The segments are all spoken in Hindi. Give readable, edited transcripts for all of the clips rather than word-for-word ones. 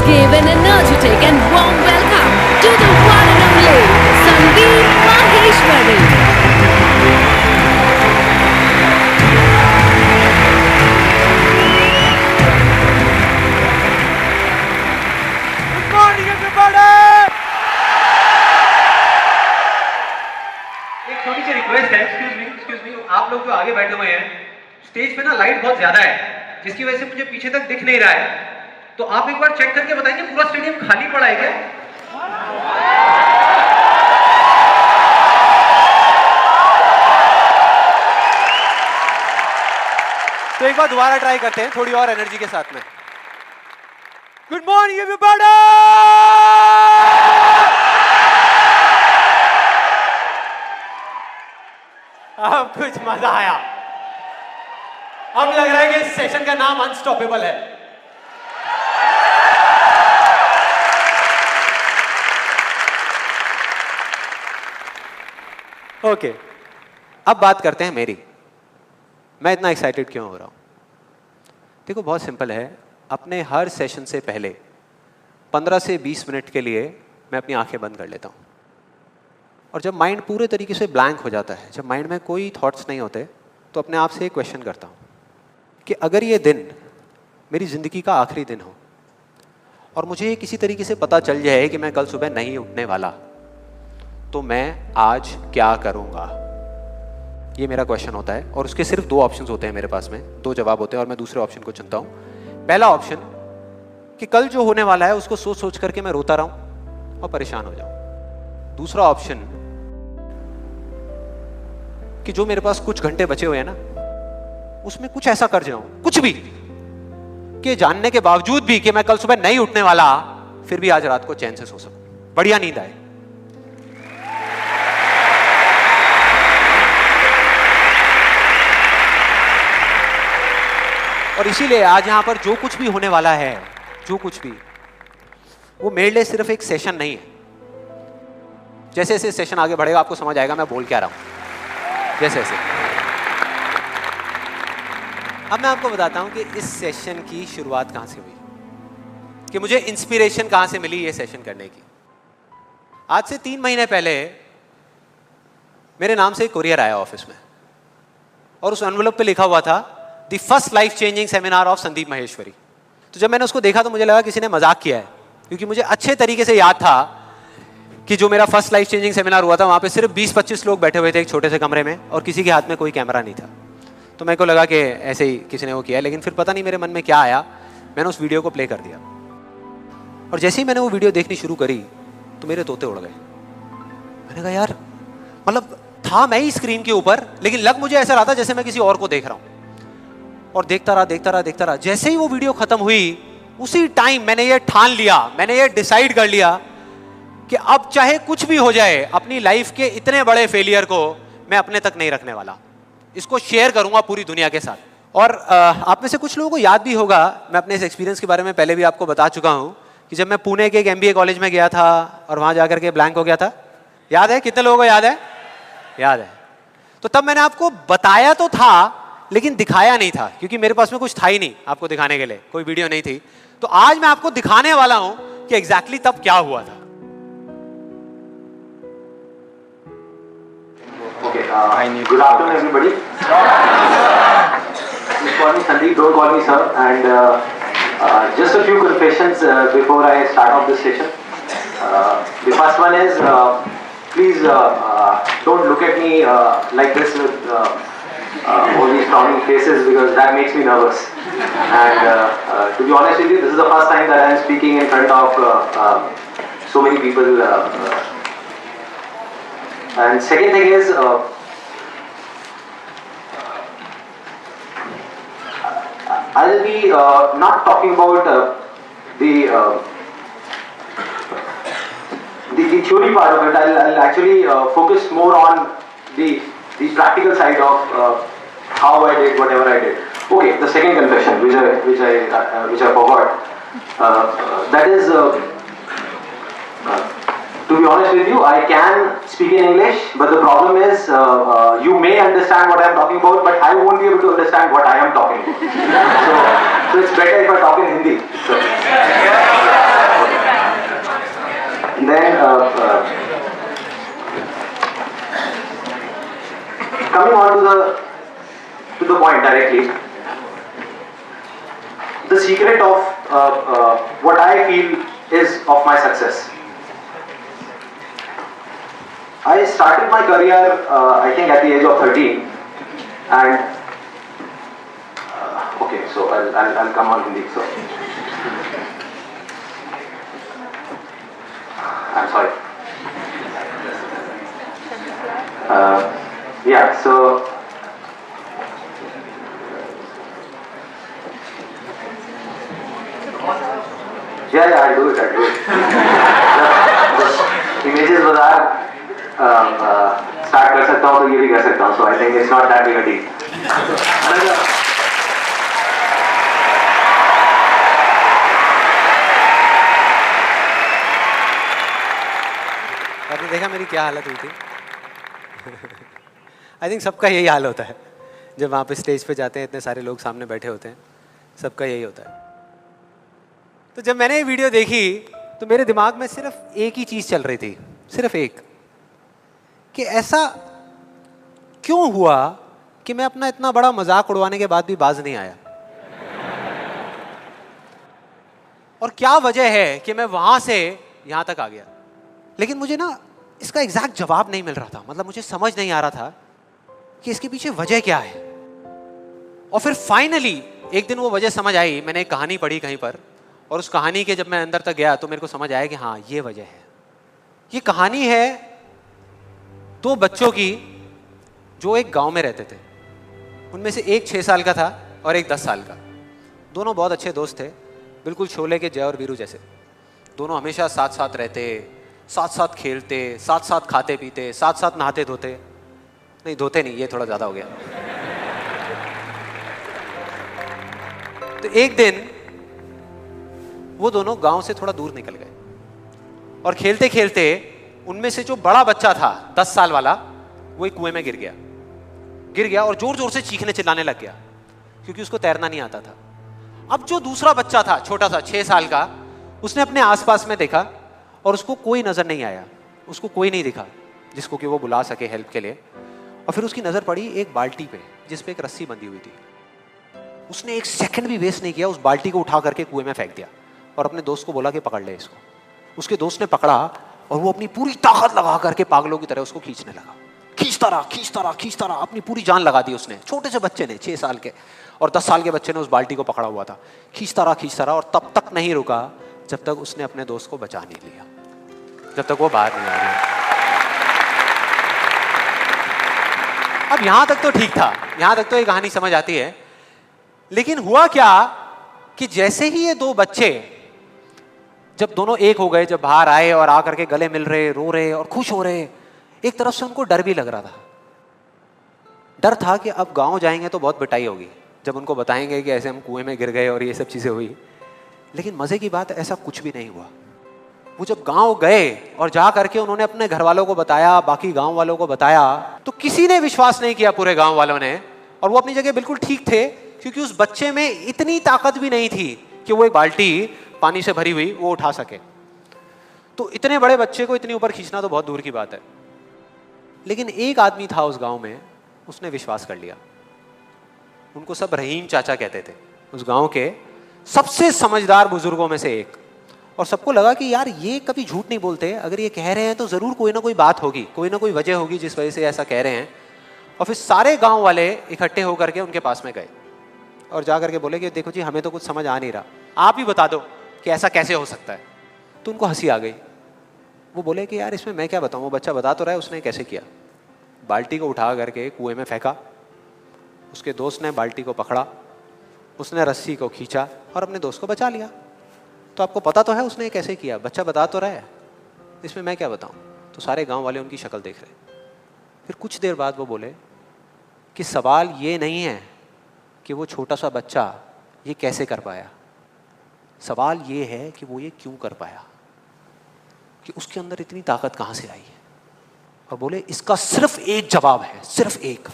give an energetic and warm welcome to the one and only Sandeep Maheshwari. Good morning, everybody. एक छोटी सी रिक्वेस्ट है, एक्सक्यूज मी, आप लोग जो आगे बैठे हुए हैं, स्टेज पे ना लाइट बहुत ज्यादा है, जिसकी वजह से मुझे पीछे तक दिख नहीं रहा है। तो आप एक बार चेक करके बताएंगे पूरा स्टेडियम खाली पड़ा है क्या? तो एक बार दोबारा ट्राई करते हैं थोड़ी और एनर्जी के साथ में। Good morning everybody. अब कुछ मजा आया। अब लग रहा है कि इस सेशन का नाम अनस्टॉपेबल है। ओके, अब बात करते हैं मेरी। मैं इतना एक्साइटेड क्यों हो रहा हूं? देखो, बहुत सिंपल है। अपने हर सेशन से पहले 15 से 20 मिनट के लिए मैं अपनी आंखें बंद कर लेता हूं। और जब माइंड पूरे तरीके से ब्लैंक हो जाता है, जब माइंड में कोई थॉट्स नहीं होते, तो अपने आप से एक क्वेश्चन करता हूँ कि अगर ये दिन मेरी ज़िंदगी का आखिरी दिन हो और मुझे ये किसी तरीके से पता चल जाए कि मैं कल सुबह नहीं उठने वाला, तो मैं आज क्या करूँगा? ये मेरा क्वेश्चन होता है। और उसके सिर्फ 2 ऑप्शंस होते हैं मेरे पास में, 2 जवाब होते हैं और मैं दूसरे ऑप्शन को चुनता हूँ। पहला ऑप्शन कि कल जो होने वाला है उसको सोच सोच करके मैं रोता रहूँ और परेशान हो जाऊँ। दूसरा ऑप्शन कि जो मेरे पास कुछ घंटे बचे हुए हैं ना, उसमें कुछ ऐसा कर जाऊं, कुछ भी, कि जानने के बावजूद भी कि मैं कल सुबह नहीं उठने वाला, फिर भी आज रात को चैन से सो सकूं, बढ़िया नींद आए। और इसीलिए आज यहां पर जो कुछ भी होने वाला है, जो कुछ भी, वो मेरे लिए सिर्फ एक सेशन नहीं है। जैसे जैसे सेशन आगे बढ़ेगा आपको समझ आएगा मैं बोल क्या रहा हूं। जैसे जैसे अब मैं आपको बताता हूं कि इस सेशन की शुरुआत कहां से हुई, कि मुझे इंस्पिरेशन कहां से मिली ये सेशन करने की। आज से 3 महीने पहले मेरे नाम से एक कुरियर आया ऑफिस में और उस एनवेलप पे लिखा हुआ था the first life changing seminar of Sandeep Maheshwari. तो जब मैंने उसको देखा तो मुझे लगा किसी ने मजाक किया है, क्योंकि मुझे अच्छे तरीके से याद था कि जो मेरा फर्स्ट लाइफ चेंजिंग सेमिनार हुआ था वहाँ पे सिर्फ 20-25 लोग बैठे हुए थे एक छोटे से कमरे में और किसी के हाथ में कोई कैमरा नहीं था। तो मेरे को लगा कि ऐसे ही किसी ने वो किया है, लेकिन फिर पता नहीं मेरे मन में क्या आया, मैंने उस वीडियो को प्ले कर दिया। और जैसे ही मैंने वो वीडियो देखनी शुरू करी तो मेरे तोते उड़ गए। मैंने कहा यार, मतलब था मैं ही स्क्रीन के ऊपर, लेकिन लग मुझे ऐसा रहा था जैसे मैं किसी और को देख रहा हूँ। और देखता रहा। जैसे ही वो वीडियो खत्म हुई, उसी टाइम मैंने ये ठान लिया, मैंने ये डिसाइड कर लिया कि अब चाहे कुछ भी हो जाए, अपनी लाइफ के इतने बड़े फेलियर को मैं अपने तक नहीं रखने वाला, इसको शेयर करूंगा पूरी दुनिया के साथ। और आप में से कुछ लोगों को याद भी होगा, मैं अपने इस एक्सपीरियंस के बारे में पहले भी आपको बता चुका हूं कि जब मैं पुणे के एक MBA कॉलेज में गया था और वहां जाकर के ब्लैंक हो गया था। याद है? कितने लोगों को याद है? याद है। तो तब मैंने आपको बताया तो था, लेकिन दिखाया नहीं था, क्योंकि मेरे पास में कुछ था ही नहीं आपको दिखाने के लिए, कोई वीडियो नहीं थी। तो आज मैं आपको दिखाने वाला हूं कि एग्जैक्टली तब क्या हुआ था। Okay, good afternoon everybody. Just call me Sandeep, don't call me sir. And just a few confessions before I start off this session. The first one is, please don't look at me like this with all these frowning faces, because that makes me nervous. And to be honest with you, this is the first time that I am speaking in front of so many people. And second thing is, I'll be not talking about the theory part of it. I'll actually focus more on the practical side of how I did whatever I did. Okay, the second confession, which I forgot, that is. To be honest with you, I can speak in English, but the problem is you may understand what I am talking about, but I won't be able to understand what I am talking about. So it's better if I talk in Hindi. So. then coming on to the point directly, the secret of what I feel is of my success. I started my career, I think, at the age of 13, and okay, so I'll come on Hindi. So I'm sorry. Yeah, so yeah, I'll do it. The images बाजार स्टार्ट कर सकता हूँ तो ये भी कर सकता हूँ. So I think it's not that big a deal. आपने देखा मेरी क्या हालत हुई थी? आई थिंक सबका यही हाल होता है जब वहाँ पे स्टेज पे जाते हैं, इतने सारे लोग सामने बैठे होते हैं, सबका यही होता है. तो जब मैंने ये वीडियो देखी तो मेरे दिमाग में सिर्फ एक ही चीज़ चल रही थी, सिर्फ एक, कि ऐसा क्यों हुआ कि मैं अपना इतना बड़ा मजाक उड़वाने के बाद भी बाज नहीं आया, और क्या वजह है कि मैं वहाँ से यहाँ तक आ गया. लेकिन मुझे ना इसका एग्जैक्ट जवाब नहीं मिल रहा था. मतलब मुझे समझ नहीं आ रहा था कि इसके पीछे वजह क्या है. और फिर फाइनली एक दिन वो वजह समझ आई. मैंने एक कहानी पढ़ी कहीं पर, और उस कहानी के जब मैं अंदर तक गया तो मेरे को समझ आया कि हाँ, ये वजह है. ये कहानी है दो बच्चों की जो एक गांव में रहते थे. उनमें से एक 6 साल का था और एक 10 साल का. दोनों बहुत अच्छे दोस्त थे, बिल्कुल शोले के जय और वीरू जैसे. दोनों हमेशा साथ साथ रहते, साथ साथ खेलते, साथ साथ खाते पीते, साथ साथ नहाते धोते. नहीं, धोते नहीं, ये थोड़ा ज़्यादा हो गया. तो एक दिन वो दोनों गांव से थोड़ा दूर निकल गए, और खेलते खेलते उनमें से जो बड़ा बच्चा था 10 साल वाला, वो एक कुएं में गिर गया और जोर जोर से चीखने चिल्लाने लग गया, क्योंकि उसको तैरना नहीं आता था. अब जो दूसरा बच्चा था, छोटा सा 6 साल का, उसने अपने आसपास में देखा और उसको कोई नजर नहीं आया, उसको कोई नहीं दिखा जिसको कि वो बुला सके हेल्प के लिए. और फिर उसकी नजर पड़ी एक बाल्टी पे जिस पे एक रस्सी बंधी हुई थी. उसने एक सेकंड भी वेस्ट नहीं किया, उस बाल्टी को उठा करके कुएं में फेंक दिया और अपने दोस्त को बोला कि पकड़ ले इसको. उसके दोस्त ने पकड़ा और वो अपनी पूरी ताकत लगा करके पागलों की तरह उसको खींचने लगा. खींचता रहा, अपनी पूरी जान लगा दी उसने. छोटे से बच्चे ने, 6 साल के और 10 साल के बच्चे ने उस बाल्टी को पकड़ा हुआ था. खींचता रहा और तब तक नहीं रुका जब तक उसने अपने दोस्त को बचा नहीं लिया, जब तक वो बाहर नहीं आ गया. अब यहां तक तो ठीक था, यहां तक तो ये कहानी समझ आती है. लेकिन हुआ क्या कि जैसे ही ये दो बच्चे, जब दोनों एक हो गए, जब बाहर आए और आकर के गले मिल रहे, रो रहे और खुश हो रहे, एक तरफ से उनको डर भी लग रहा था. डर था कि अब गांव जाएंगे तो बहुत पिटाई होगी जब उनको बताएंगे कि ऐसे हम कुएं में गिर गए और ये सब चीजें हुई. लेकिन मजे की बात, ऐसा कुछ भी नहीं हुआ. वो जब गांव गए और जा करके उन्होंने अपने घर वालों को बताया, बाकी गांव वालों को बताया, तो किसी ने विश्वास नहीं किया, पूरे गांव वालों ने. और वो अपनी जगह बिल्कुल ठीक थे, क्योंकि उस बच्चे में इतनी ताकत भी नहीं थी कि वो एक बाल्टी पानी से भरी हुई वो उठा सके. तो इतने बड़े बच्चे को इतनी ऊपर खींचना तो बहुत दूर की बात है. लेकिन एक आदमी था उस गांव में, उसने विश्वास कर लिया. उनको सब रहीम चाचा कहते थे, उस गांव के सबसे समझदार बुजुर्गों में से एक. और सबको लगा कि यार ये कभी झूठ नहीं बोलते, अगर ये कह रहे हैं तो जरूर कोई ना कोई बात होगी, कोई ना कोई वजह होगी जिस वजह से ऐसा कह रहे हैं. और फिर सारे गांव वाले इकट्ठे होकर के उनके पास में गए और जा करके बोले कि देखो जी, हमें तो कुछ समझ आ नहीं रहा, आप ही बता दो कि ऐसा कैसे हो सकता है. तो उनको हंसी आ गई. वो बोले कि यार इसमें मैं क्या बताऊं, वो बच्चा बता तो रहा है उसने कैसे किया. बाल्टी को उठा करके कुएं में फेंका, उसके दोस्त ने बाल्टी को पकड़ा, उसने रस्सी को खींचा और अपने दोस्त को बचा लिया. तो आपको पता तो है उसने कैसे किया, बच्चा बता तो रहा है, इसमें मैं क्या बताऊं. तो सारे गांव वाले उनकी शक्ल देख रहे. फिर कुछ देर बाद वो बोले कि सवाल ये नहीं है कि वो छोटा सा बच्चा ये कैसे कर पाया, सवाल ये है कि वो ये क्यों कर पाया, कि उसके अंदर इतनी ताकत कहां से आई है. और बोले इसका सिर्फ एक जवाब है, सिर्फ एक,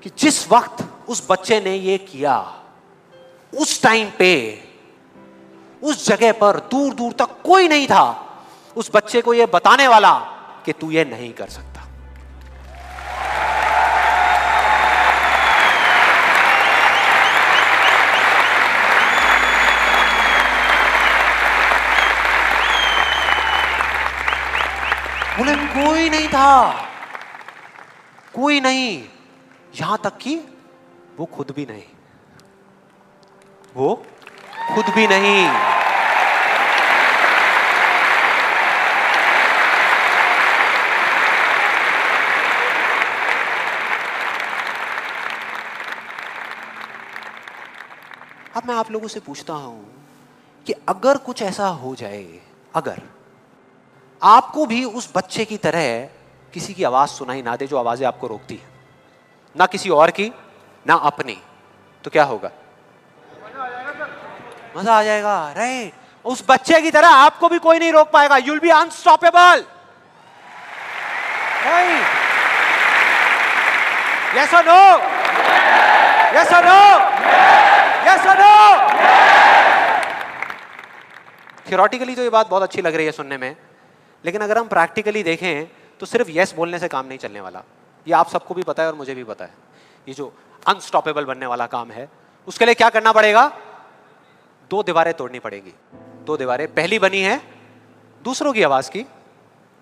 कि जिस वक्त उस बच्चे ने ये किया, उस टाइम पे उस जगह पर दूर दूर तक कोई नहीं था, उस बच्चे को ये बताने वाला कि तू ये नहीं कर सकता। बोले कोई नहीं था, कोई नहीं, यहां तक कि वो खुद भी नहीं, वो खुद भी नहीं। अब मैं आप लोगों से पूछता हूं कि अगर कुछ ऐसा हो जाए, अगर आपको भी उस बच्चे की तरह किसी की आवाज सुनाई ना दे जो आवाजें आपको रोकती है, ना किसी और की ना अपनी, तो क्या होगा? मजा आ जाएगा, राइट? उस बच्चे की तरह आपको भी कोई नहीं रोक पाएगा। You'll be unstoppable, right? Yes और नो? यस और नो? यस और नो? थियोरेटिकली तो ये बात बहुत अच्छी लग रही है सुनने में, लेकिन अगर हम प्रैक्टिकली देखें तो सिर्फ यस बोलने से काम नहीं चलने वाला। ये आप सबको भी पता है और मुझे भी पता है। ये जो अनस्टॉपेबल बनने वाला काम है, उसके लिए क्या करना पड़ेगा? 2 दीवारें तोड़नी पड़ेगी। 2 दीवारें, पहली बनी है दूसरों की आवाज की,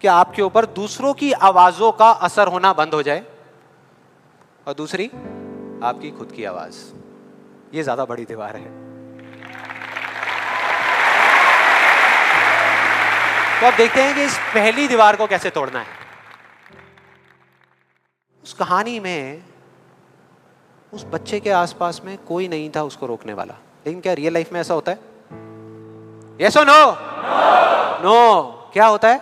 कि आपके ऊपर दूसरों की आवाजों का असर होना बंद हो जाए, और दूसरी आपकी खुद की आवाज। ये ज्यादा बड़ी दीवार है। तो अब देखते हैं कि इस पहली दीवार को कैसे तोड़ना है। उस कहानी में उस बच्चे के आसपास में कोई नहीं था उसको रोकने वाला, लेकिन क्या रियल लाइफ में ऐसा होता है? यस और नो? नो। क्या होता है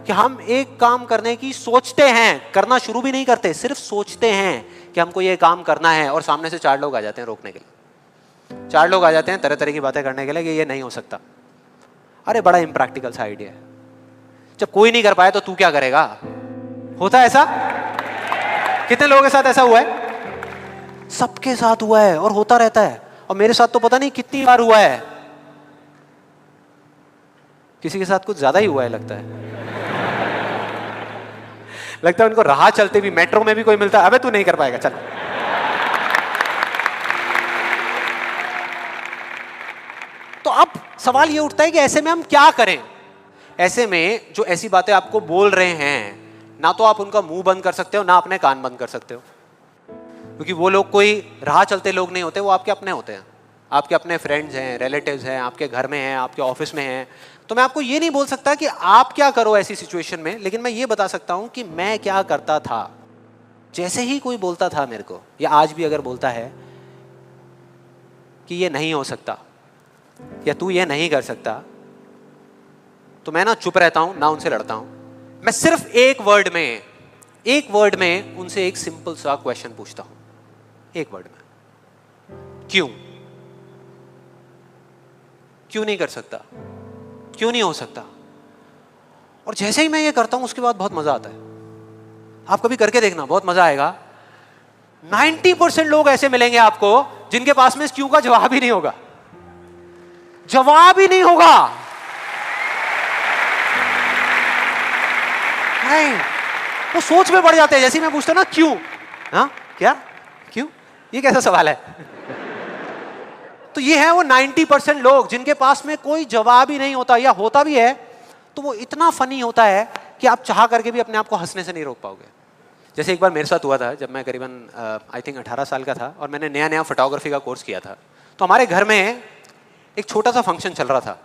कि हम एक काम करने की सोचते हैं, करना शुरू भी नहीं करते, सिर्फ सोचते हैं कि हमको ये काम करना है, और सामने से 4 लोग आ जाते हैं रोकने के लिए। 4 लोग आ जाते हैं तरह तरह की बातें करने के लिए कि ये नहीं हो सकता। अरे बड़ा इम्प्रैक्टिकल सा आइडिया है। जब कोई नहीं कर पाया तो तू क्या करेगा? होता है ऐसा? कितने लोगों के साथ ऐसा हुआ है? सबके साथ हुआ है और होता रहता है। और मेरे साथ तो पता नहीं कितनी बार हुआ है। किसी के साथ कुछ ज्यादा ही हुआ है लगता है। लगता है उनको राह चलते भी, मेट्रो में भी कोई मिलता है, अबे तू नहीं कर पाएगा, चल। तो अब सवाल ये उठता है कि ऐसे में हम क्या करें? ऐसे में जो ऐसी बातें आपको बोल रहे हैं, ना तो आप उनका मुंह बंद कर सकते हो, ना अपने कान बंद कर सकते हो, क्योंकि वो लोग कोई राह चलते लोग नहीं होते, वो आपके अपने होते हैं। आपके अपने फ्रेंड्स हैं, रिलेटिव्स हैं, आपके घर में हैं, आपके ऑफिस में हैं। तो मैं आपको ये नहीं बोल सकता कि आप क्या करो ऐसी सिचुएशन में, लेकिन मैं ये बता सकता हूं कि मैं क्या करता था। जैसे ही कोई बोलता था मेरे को, या आज भी अगर बोलता है कि ये नहीं हो सकता या तू ये नहीं कर सकता, तो मैं ना चुप रहता हूं, ना उनसे लड़ता हूं। मैं सिर्फ एक वर्ड में उनसे एक सिंपल सा क्वेश्चन पूछता हूं, एक वर्ड में। क्यों? क्यों नहीं कर सकता? क्यों नहीं हो सकता? और जैसे ही मैं ये करता हूं उसके बाद बहुत मजा आता है। आप कभी करके देखना, बहुत मजा आएगा। 90% लोग ऐसे मिलेंगे आपको जिनके पास में इस क्यों का जवाब ही नहीं होगा। जवाब ही नहीं होगा। नहीं, वो सोच में पड़ जाते हैं। जैसे मैं पूछता ना क्यों, हाँ क्या, क्यों, ये कैसा सवाल है? तो ये है वो 90% लोग जिनके पास में कोई जवाब ही नहीं होता, या होता भी है तो वो इतना फनी होता है कि आप चाह करके भी अपने आप को हंसने से नहीं रोक पाओगे। जैसे एक बार मेरे साथ हुआ था, जब मैं करीबन आई थिंक 18 साल का था और मैंने नया फोटोग्राफी का कोर्स किया था। तो हमारे घर में एक छोटा सा फंक्शन चल रहा था,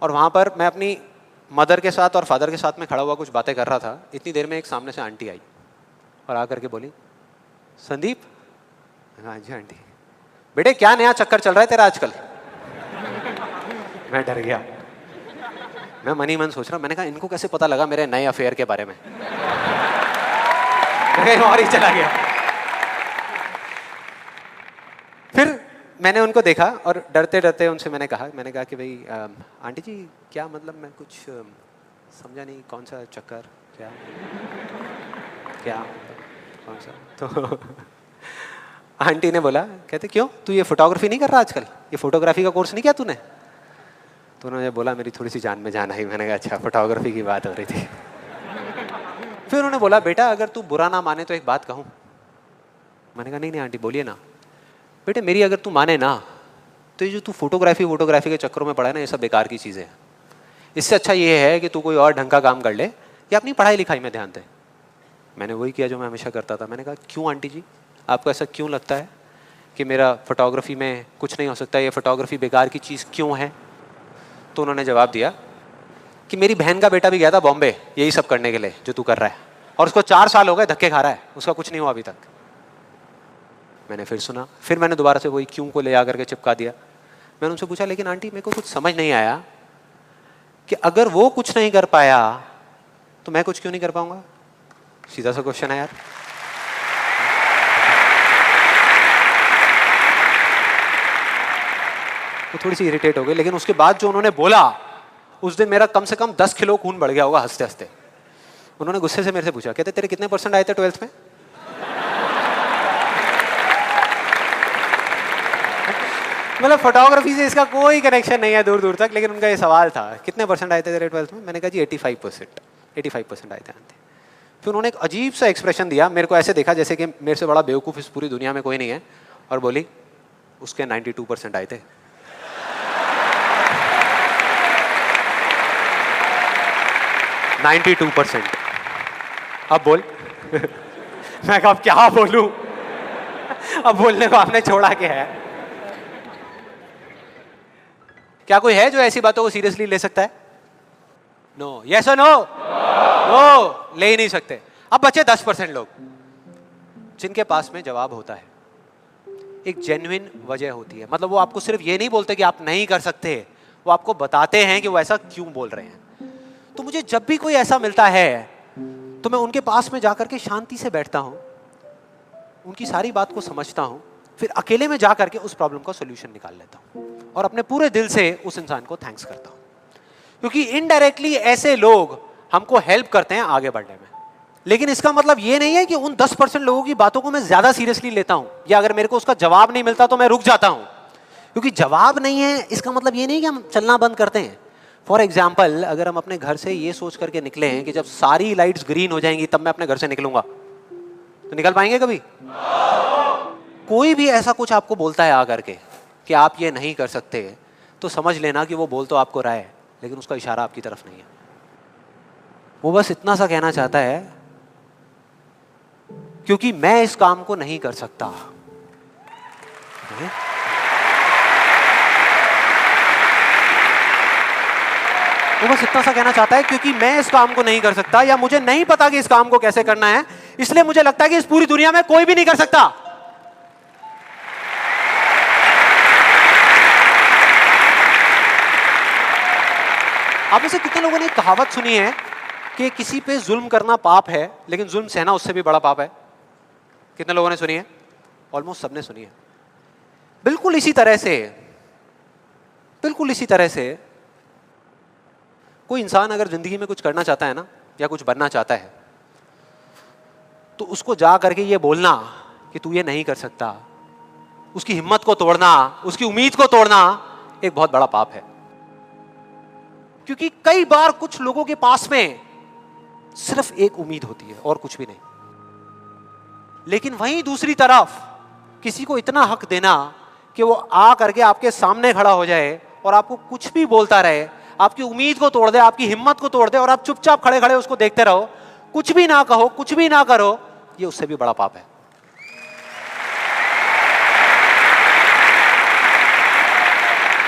और वहाँ पर मैं अपनी मदर के साथ और फादर के साथ में खड़ा हुआ कुछ बातें कर रहा था। इतनी देर में एक सामने से आंटी आई और आकर के बोली, संदीप। हाँ जी आंटी। बेटे क्या नया चक्कर चल रहा है तेरा आजकल? मैं डर गया। मैं मन ही मन सोच रहा, मैंने कहा इनको कैसे पता लगा मेरे नए अफेयर के बारे में? मैं और ही चला गया। फिर मैंने उनको देखा और डरते डरते उनसे मैंने कहा कि भाई आंटी जी क्या मतलब, मैं कुछ समझा नहीं, कौन सा चक्कर, क्या क्या कौन सा? तो आंटी ने बोला, कहते क्यों, तू ये फोटोग्राफी नहीं कर रहा आजकल? ये फोटोग्राफी का कोर्स नहीं किया तूने? तो उन्होंने बोला, मेरी थोड़ी सी जान में जान आई। मैंने कहा अच्छा, फोटोग्राफी की बात हो रही थी। फिर उन्होंने बोला, बेटा अगर तू बुरा ना माने तो एक बात कहूँ। मैंने कहा नहीं नहीं आंटी बोलिए ना। बेटे मेरी अगर तू माने ना, तो ये जो तू फोटोग्राफी के चक्करों में पड़ा है ना, ये सब बेकार की चीज़ें हैं। इससे अच्छा ये है कि तू कोई और ढंग का काम कर ले या अपनी पढ़ाई लिखाई में ध्यान दे। मैंने वही किया जो मैं हमेशा करता था। मैंने कहा क्यों आंटी जी, आपको ऐसा क्यों लगता है कि मेरा फोटोग्राफी में कुछ नहीं हो सकता, ये फोटोग्राफी बेकार की चीज़ क्यों है? तो उन्होंने जवाब दिया कि मेरी बहन का बेटा भी गया था बॉम्बे यही सब करने के लिए जो तू कर रहा है, और उसको 4 साल हो गए धक्के खा रहा है, उसका कुछ नहीं हुआ अभी तक। मैंने फिर सुना, फिर मैंने दोबारा से वही क्यों को ले आकर के चिपका दिया। मैंने उनसे पूछा, लेकिन आंटी मेरे को कुछ समझ नहीं आया कि अगर वो कुछ नहीं कर पाया तो मैं कुछ क्यों नहीं कर पाऊंगा? सीधा सा क्वेश्चन है यार। वो थोड़ी सी इरिटेट हो गई, लेकिन उसके बाद जो उन्होंने बोला, उस दिन मेरा कम से कम 10 किलो खून बढ़ गया होगा हंसते हंसते। उन्होंने गुस्से से मेरे से पूछा, कहते तेरे कितने % आए थे 12th में? मतलब फोटोग्राफी से इसका कोई कनेक्शन नहीं है दूर दूर तक, लेकिन उनका ये सवाल था कितने % आए थे तेरे 12th में? मैंने कहा जी 85% आए थे आंटी। फिर उन्होंने एक अजीब सा एक्सप्रेशन दिया, मेरे को ऐसे देखा जैसे कि मेरे से बड़ा बेवकूफ़ इस पूरी दुनिया में कोई नहीं है, और बोली उसके 92% आए थे। अब बोल। मैं कहा अब क्या बोलूं? अब बोलने को आपने छोड़ा क्या है? क्या कोई है जो ऐसी बातों को सीरियसली ले सकता है? नो, यस और नो? नो, ले ही नहीं सकते। अब बचे 10% लोग जिनके पास में जवाब होता है, एक जेन्युइन वजह होती है। मतलब वो आपको सिर्फ ये नहीं बोलते कि आप नहीं कर सकते, वो आपको बताते हैं कि वो ऐसा क्यों बोल रहे हैं। तो मुझे जब भी कोई ऐसा मिलता है तो मैं उनके पास में जाकर के शांति से बैठता हूं, उनकी सारी बात को समझता हूं, फिर अकेले में जाकर के उस प्रॉब्लम का सॉल्यूशन निकाल लेता हूं और अपने पूरे दिल से उस इंसान को थैंक्स करता हूं, क्योंकि इनडायरेक्टली ऐसे लोग हमको हेल्प करते हैं आगे बढ़ने में। लेकिन इसका मतलब ये नहीं है कि उन 10% लोगों की बातों को मैं ज्यादा सीरियसली लेता हूं, या अगर मेरे को उसका जवाब नहीं मिलता तो मैं रुक जाता हूं। क्योंकि जवाब नहीं है इसका मतलब ये नहीं कि हम चलना बंद करते हैं। फॉर एग्जाम्पल, अगर हम अपने घर से ये सोच करके निकले हैं कि जब सारी लाइट्स ग्रीन हो जाएंगी तब मैं अपने घर से निकलूंगा, तो निकल पाएंगे कभी? कोई भी ऐसा कुछ आपको बोलता है आकर के कि आप ये नहीं कर सकते, तो समझ लेना कि वो बोल तो आपको रहा है, लेकिन उसका इशारा आपकी तरफ नहीं है। वो बस इतना सा कहना चाहता है क्योंकि मैं इस काम को नहीं कर सकता। वो बस इतना सा कहना चाहता है क्योंकि मैं इस काम को नहीं कर सकता, या मुझे नहीं पता कि इस काम को कैसे करना है, इसलिए मुझे लगता है कि इस पूरी दुनिया में कोई भी नहीं कर सकता। आप में से कितने लोगों ने कहावत सुनी है कि किसी पे जुल्म करना पाप है, लेकिन जुल्म सहना उससे भी बड़ा पाप है? कितने लोगों ने सुनी है? ऑलमोस्ट सबने सुनी है। बिल्कुल इसी तरह से कोई इंसान अगर जिंदगी में कुछ करना चाहता है ना, या कुछ बनना चाहता है, तो उसको जा करके ये बोलना कि तू ये नहीं कर सकता, उसकी हिम्मत को तोड़ना, उसकी उम्मीद को तोड़ना एक बहुत बड़ा पाप है। क्योंकि कई बार कुछ लोगों के पास में सिर्फ एक उम्मीद होती है और कुछ भी नहीं, लेकिन वहीं दूसरी तरफ किसी को इतना हक देना कि वो आ करके आपके सामने खड़ा हो जाए और आपको कुछ भी बोलता रहे, आपकी उम्मीद को तोड़ दे, आपकी हिम्मत को तोड़ दे, और आप चुपचाप खड़े खड़े उसको देखते रहो, कुछ भी ना कहो, कुछ भी ना करो, ये उससे भी बड़ा पाप है।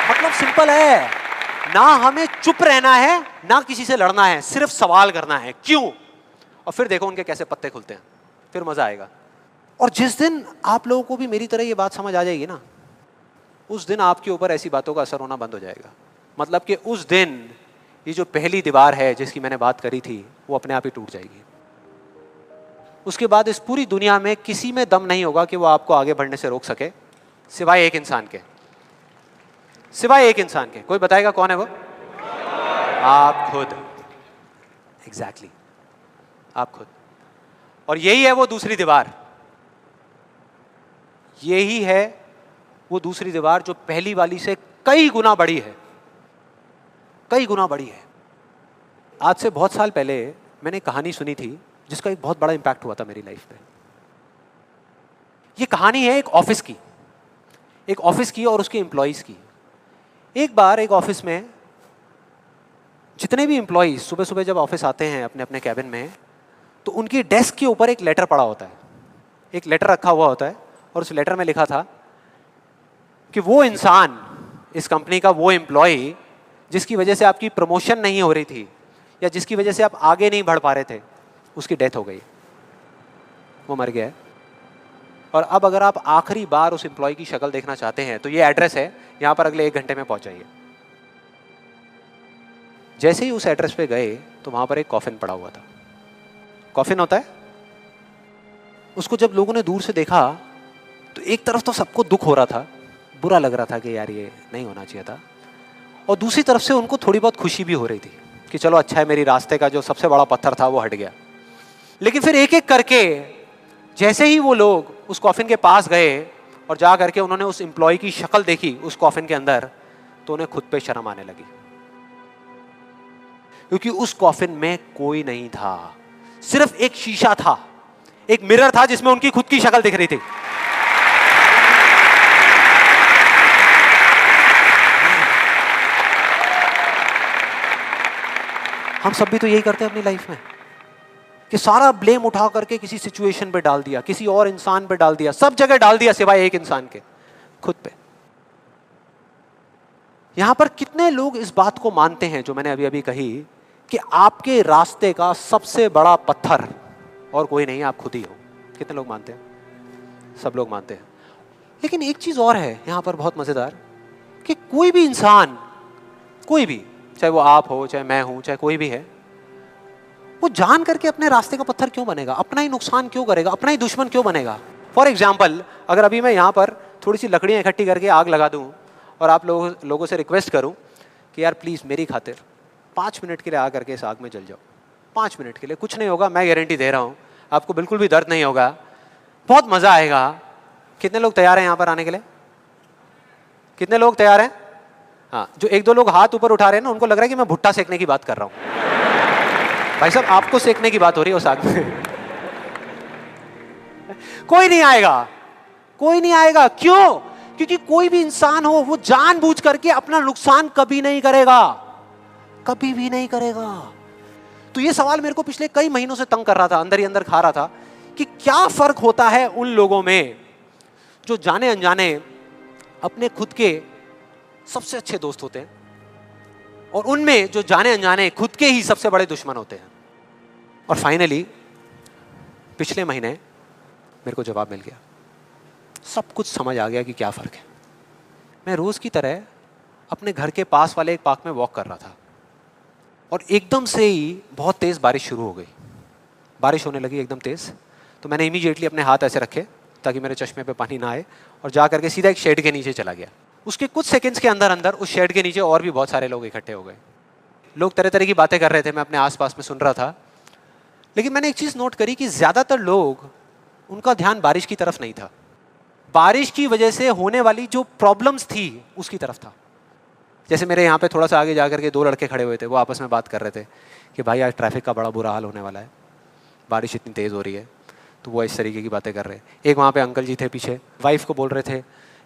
मतलब सिंपल है, ना हमें चुप रहना है, ना किसी से लड़ना है, सिर्फ सवाल करना है क्यों, और फिर देखो उनके कैसे पत्ते खुलते हैं, फिर मजा आएगा। और जिस दिन आप लोगों को भी मेरी तरह ये बात समझ आ जाएगी ना, उस दिन आपके ऊपर ऐसी बातों का असर होना बंद हो जाएगा। मतलब कि उस दिन ये जो पहली दीवार है जिसकी मैंने बात करी थी, वो अपने आप ही टूट जाएगी। उसके बाद इस पूरी दुनिया में किसी में दम नहीं होगा कि वो आपको आगे बढ़ने से रोक सके, सिवाय एक इंसान के। कोई बताएगा कौन है वो? आप खुद। एग्जैक्टली, आप खुद। और यही है वो दूसरी दीवार, यही है वो दूसरी दीवार जो पहली वाली से कई गुना बड़ी है। कई गुना बड़ी है। आज से बहुत साल पहले मैंने एक कहानी सुनी थी जिसका एक बहुत बड़ा इंपैक्ट हुआ था मेरी लाइफ पे। ये कहानी है एक ऑफिस की और उसके एम्प्लॉइज की। एक बार एक ऑफिस में जितने भी एम्प्लॉइज सुबह सुबह जब ऑफिस आते हैं अपने अपने कैबिन में, तो उनकी डेस्क के ऊपर एक लेटर पड़ा होता है, एक लेटर रखा हुआ होता है, और उस लेटर में लिखा था कि वो इंसान, इस कंपनी का वो एम्प्लॉय जिसकी वजह से आपकी प्रमोशन नहीं हो रही थी या जिसकी वजह से आप आगे नहीं बढ़ पा रहे थे, उसकी डेथ हो गई, वो मर गया है। और अब अगर आप आखिरी बार उस एम्प्लॉय की शक्ल देखना चाहते हैं तो ये एड्रेस है, यहां पर अगले 1 घंटे में पहुंच जाइए। जैसे ही उस एड्रेस पे गए तो वहां पर एक कॉफिन पड़ा हुआ था। कॉफिन होता है, उसको जब लोगों ने दूर से देखा तो एक तरफ तो सबको दुख हो रहा था, बुरा लग रहा था कि यार ये नहीं होना चाहिए था, और दूसरी तरफ से उनको थोड़ी बहुत खुशी भी हो रही थी कि चलो अच्छा है, मेरी रास्ते का जो सबसे बड़ा पत्थर था वो हट गया। लेकिन फिर एक एक करके जैसे ही वो लोग उस कॉफिन के पास गए और जा करके उन्होंने उस एम्प्लॉय की शक्ल देखी उस कॉफिन के अंदर, तो उन्हें खुद पे शर्म आने लगी, क्योंकि उस कॉफिन में कोई नहीं था, सिर्फ एक शीशा था, एक मिरर था जिसमें उनकी खुद की शक्ल दिख रही थी। हम सब भी तो यही करते हैं अपनी लाइफ में कि सारा ब्लेम उठा करके किसी सिचुएशन पे डाल दिया, किसी और इंसान पे डाल दिया, सब जगह डाल दिया सिवाय एक इंसान के, खुद पे। यहां पर कितने लोग इस बात को मानते हैं जो मैंने अभी अभी कही कि आपके रास्ते का सबसे बड़ा पत्थर और कोई नहीं, आप खुद ही हो? कितने लोग मानते हैं? सब लोग मानते हैं। लेकिन एक चीज और है यहां पर बहुत मजेदार, कि कोई भी इंसान, कोई भी, चाहे वो आप हो, चाहे मैं हूं, चाहे कोई भी है, वो जान करके अपने रास्ते का पत्थर क्यों बनेगा? अपना ही नुकसान क्यों करेगा? अपना ही दुश्मन क्यों बनेगा? फॉर एग्जाम्पल, अगर अभी मैं यहाँ पर थोड़ी सी लकड़ियाँ इकट्ठी करके आग लगा दूँ और आप लोगों से रिक्वेस्ट करूँ कि यार प्लीज़ मेरी खातिर 5 मिनट के लिए आ करके इस आग में जल जाओ, 5 मिनट के लिए, कुछ नहीं होगा, मैं गारंटी दे रहा हूँ, आपको बिल्कुल भी दर्द नहीं होगा, बहुत मज़ा आएगा। कितने लोग तैयार हैं यहाँ पर आने के लिए? कितने लोग तैयार हैं? हाँ, जो 1-2 लोग हाथ ऊपर उठा रहे हैं ना, उनको लग रहा है कि मैं भुट्टा सेकने की बात कर रहा हूँ। भाई साहब, आपको सेकने की बात हो रही है उस आग में। कोई नहीं आएगा, कोई नहीं आएगा। क्यों? क्योंकि कोई भी इंसान हो वो जानबूझ करके अपना नुकसान कभी नहीं करेगा, कभी भी नहीं करेगा। तो ये सवाल मेरे को पिछले कई महीनों से तंग कर रहा था, अंदर ही अंदर खा रहा था कि क्या फर्क होता है उन लोगों में जो जाने अनजाने अपने खुद के सबसे अच्छे दोस्त होते हैं और उनमें जो जाने अनजाने खुद के ही सबसे बड़े दुश्मन होते हैं। और फाइनली पिछले महीने मेरे को जवाब मिल गया, सब कुछ समझ आ गया कि क्या फ़र्क है। मैं रोज़ की तरह अपने घर के पास वाले एक पार्क में वॉक कर रहा था और एकदम से ही बहुत तेज़ बारिश शुरू हो गई, बारिश होने लगी एकदम तेज़। तो मैंने इमीडिएटली अपने हाथ ऐसे रखे ताकि मेरे चश्मे पे पानी ना आए और जा करके सीधा एक शेड के नीचे चला गया। उसके कुछ सेकंड्स के अंदर अंदर उस शेड के नीचे और भी बहुत सारे लोग इकट्ठे हो गए। लोग तरह तरह की बातें कर रहे थे, मैं अपने आसपास में सुन रहा था। लेकिन मैंने एक चीज़ नोट करी कि ज़्यादातर लोग, उनका ध्यान बारिश की तरफ नहीं था, बारिश की वजह से होने वाली जो प्रॉब्लम्स थी उसकी तरफ था। जैसे मेरे यहाँ पे थोड़ा सा आगे जा करके 2 लड़के खड़े हुए थे, वो आपस में बात कर रहे थे कि भाई आज ट्रैफिक का बड़ा बुरा हाल होने वाला है, बारिश इतनी तेज़ हो रही है। तो वो इस तरीके की बातें कर रहे हैं। एक वहाँ पे अंकल जी थे पीछे, वाइफ को बोल रहे थे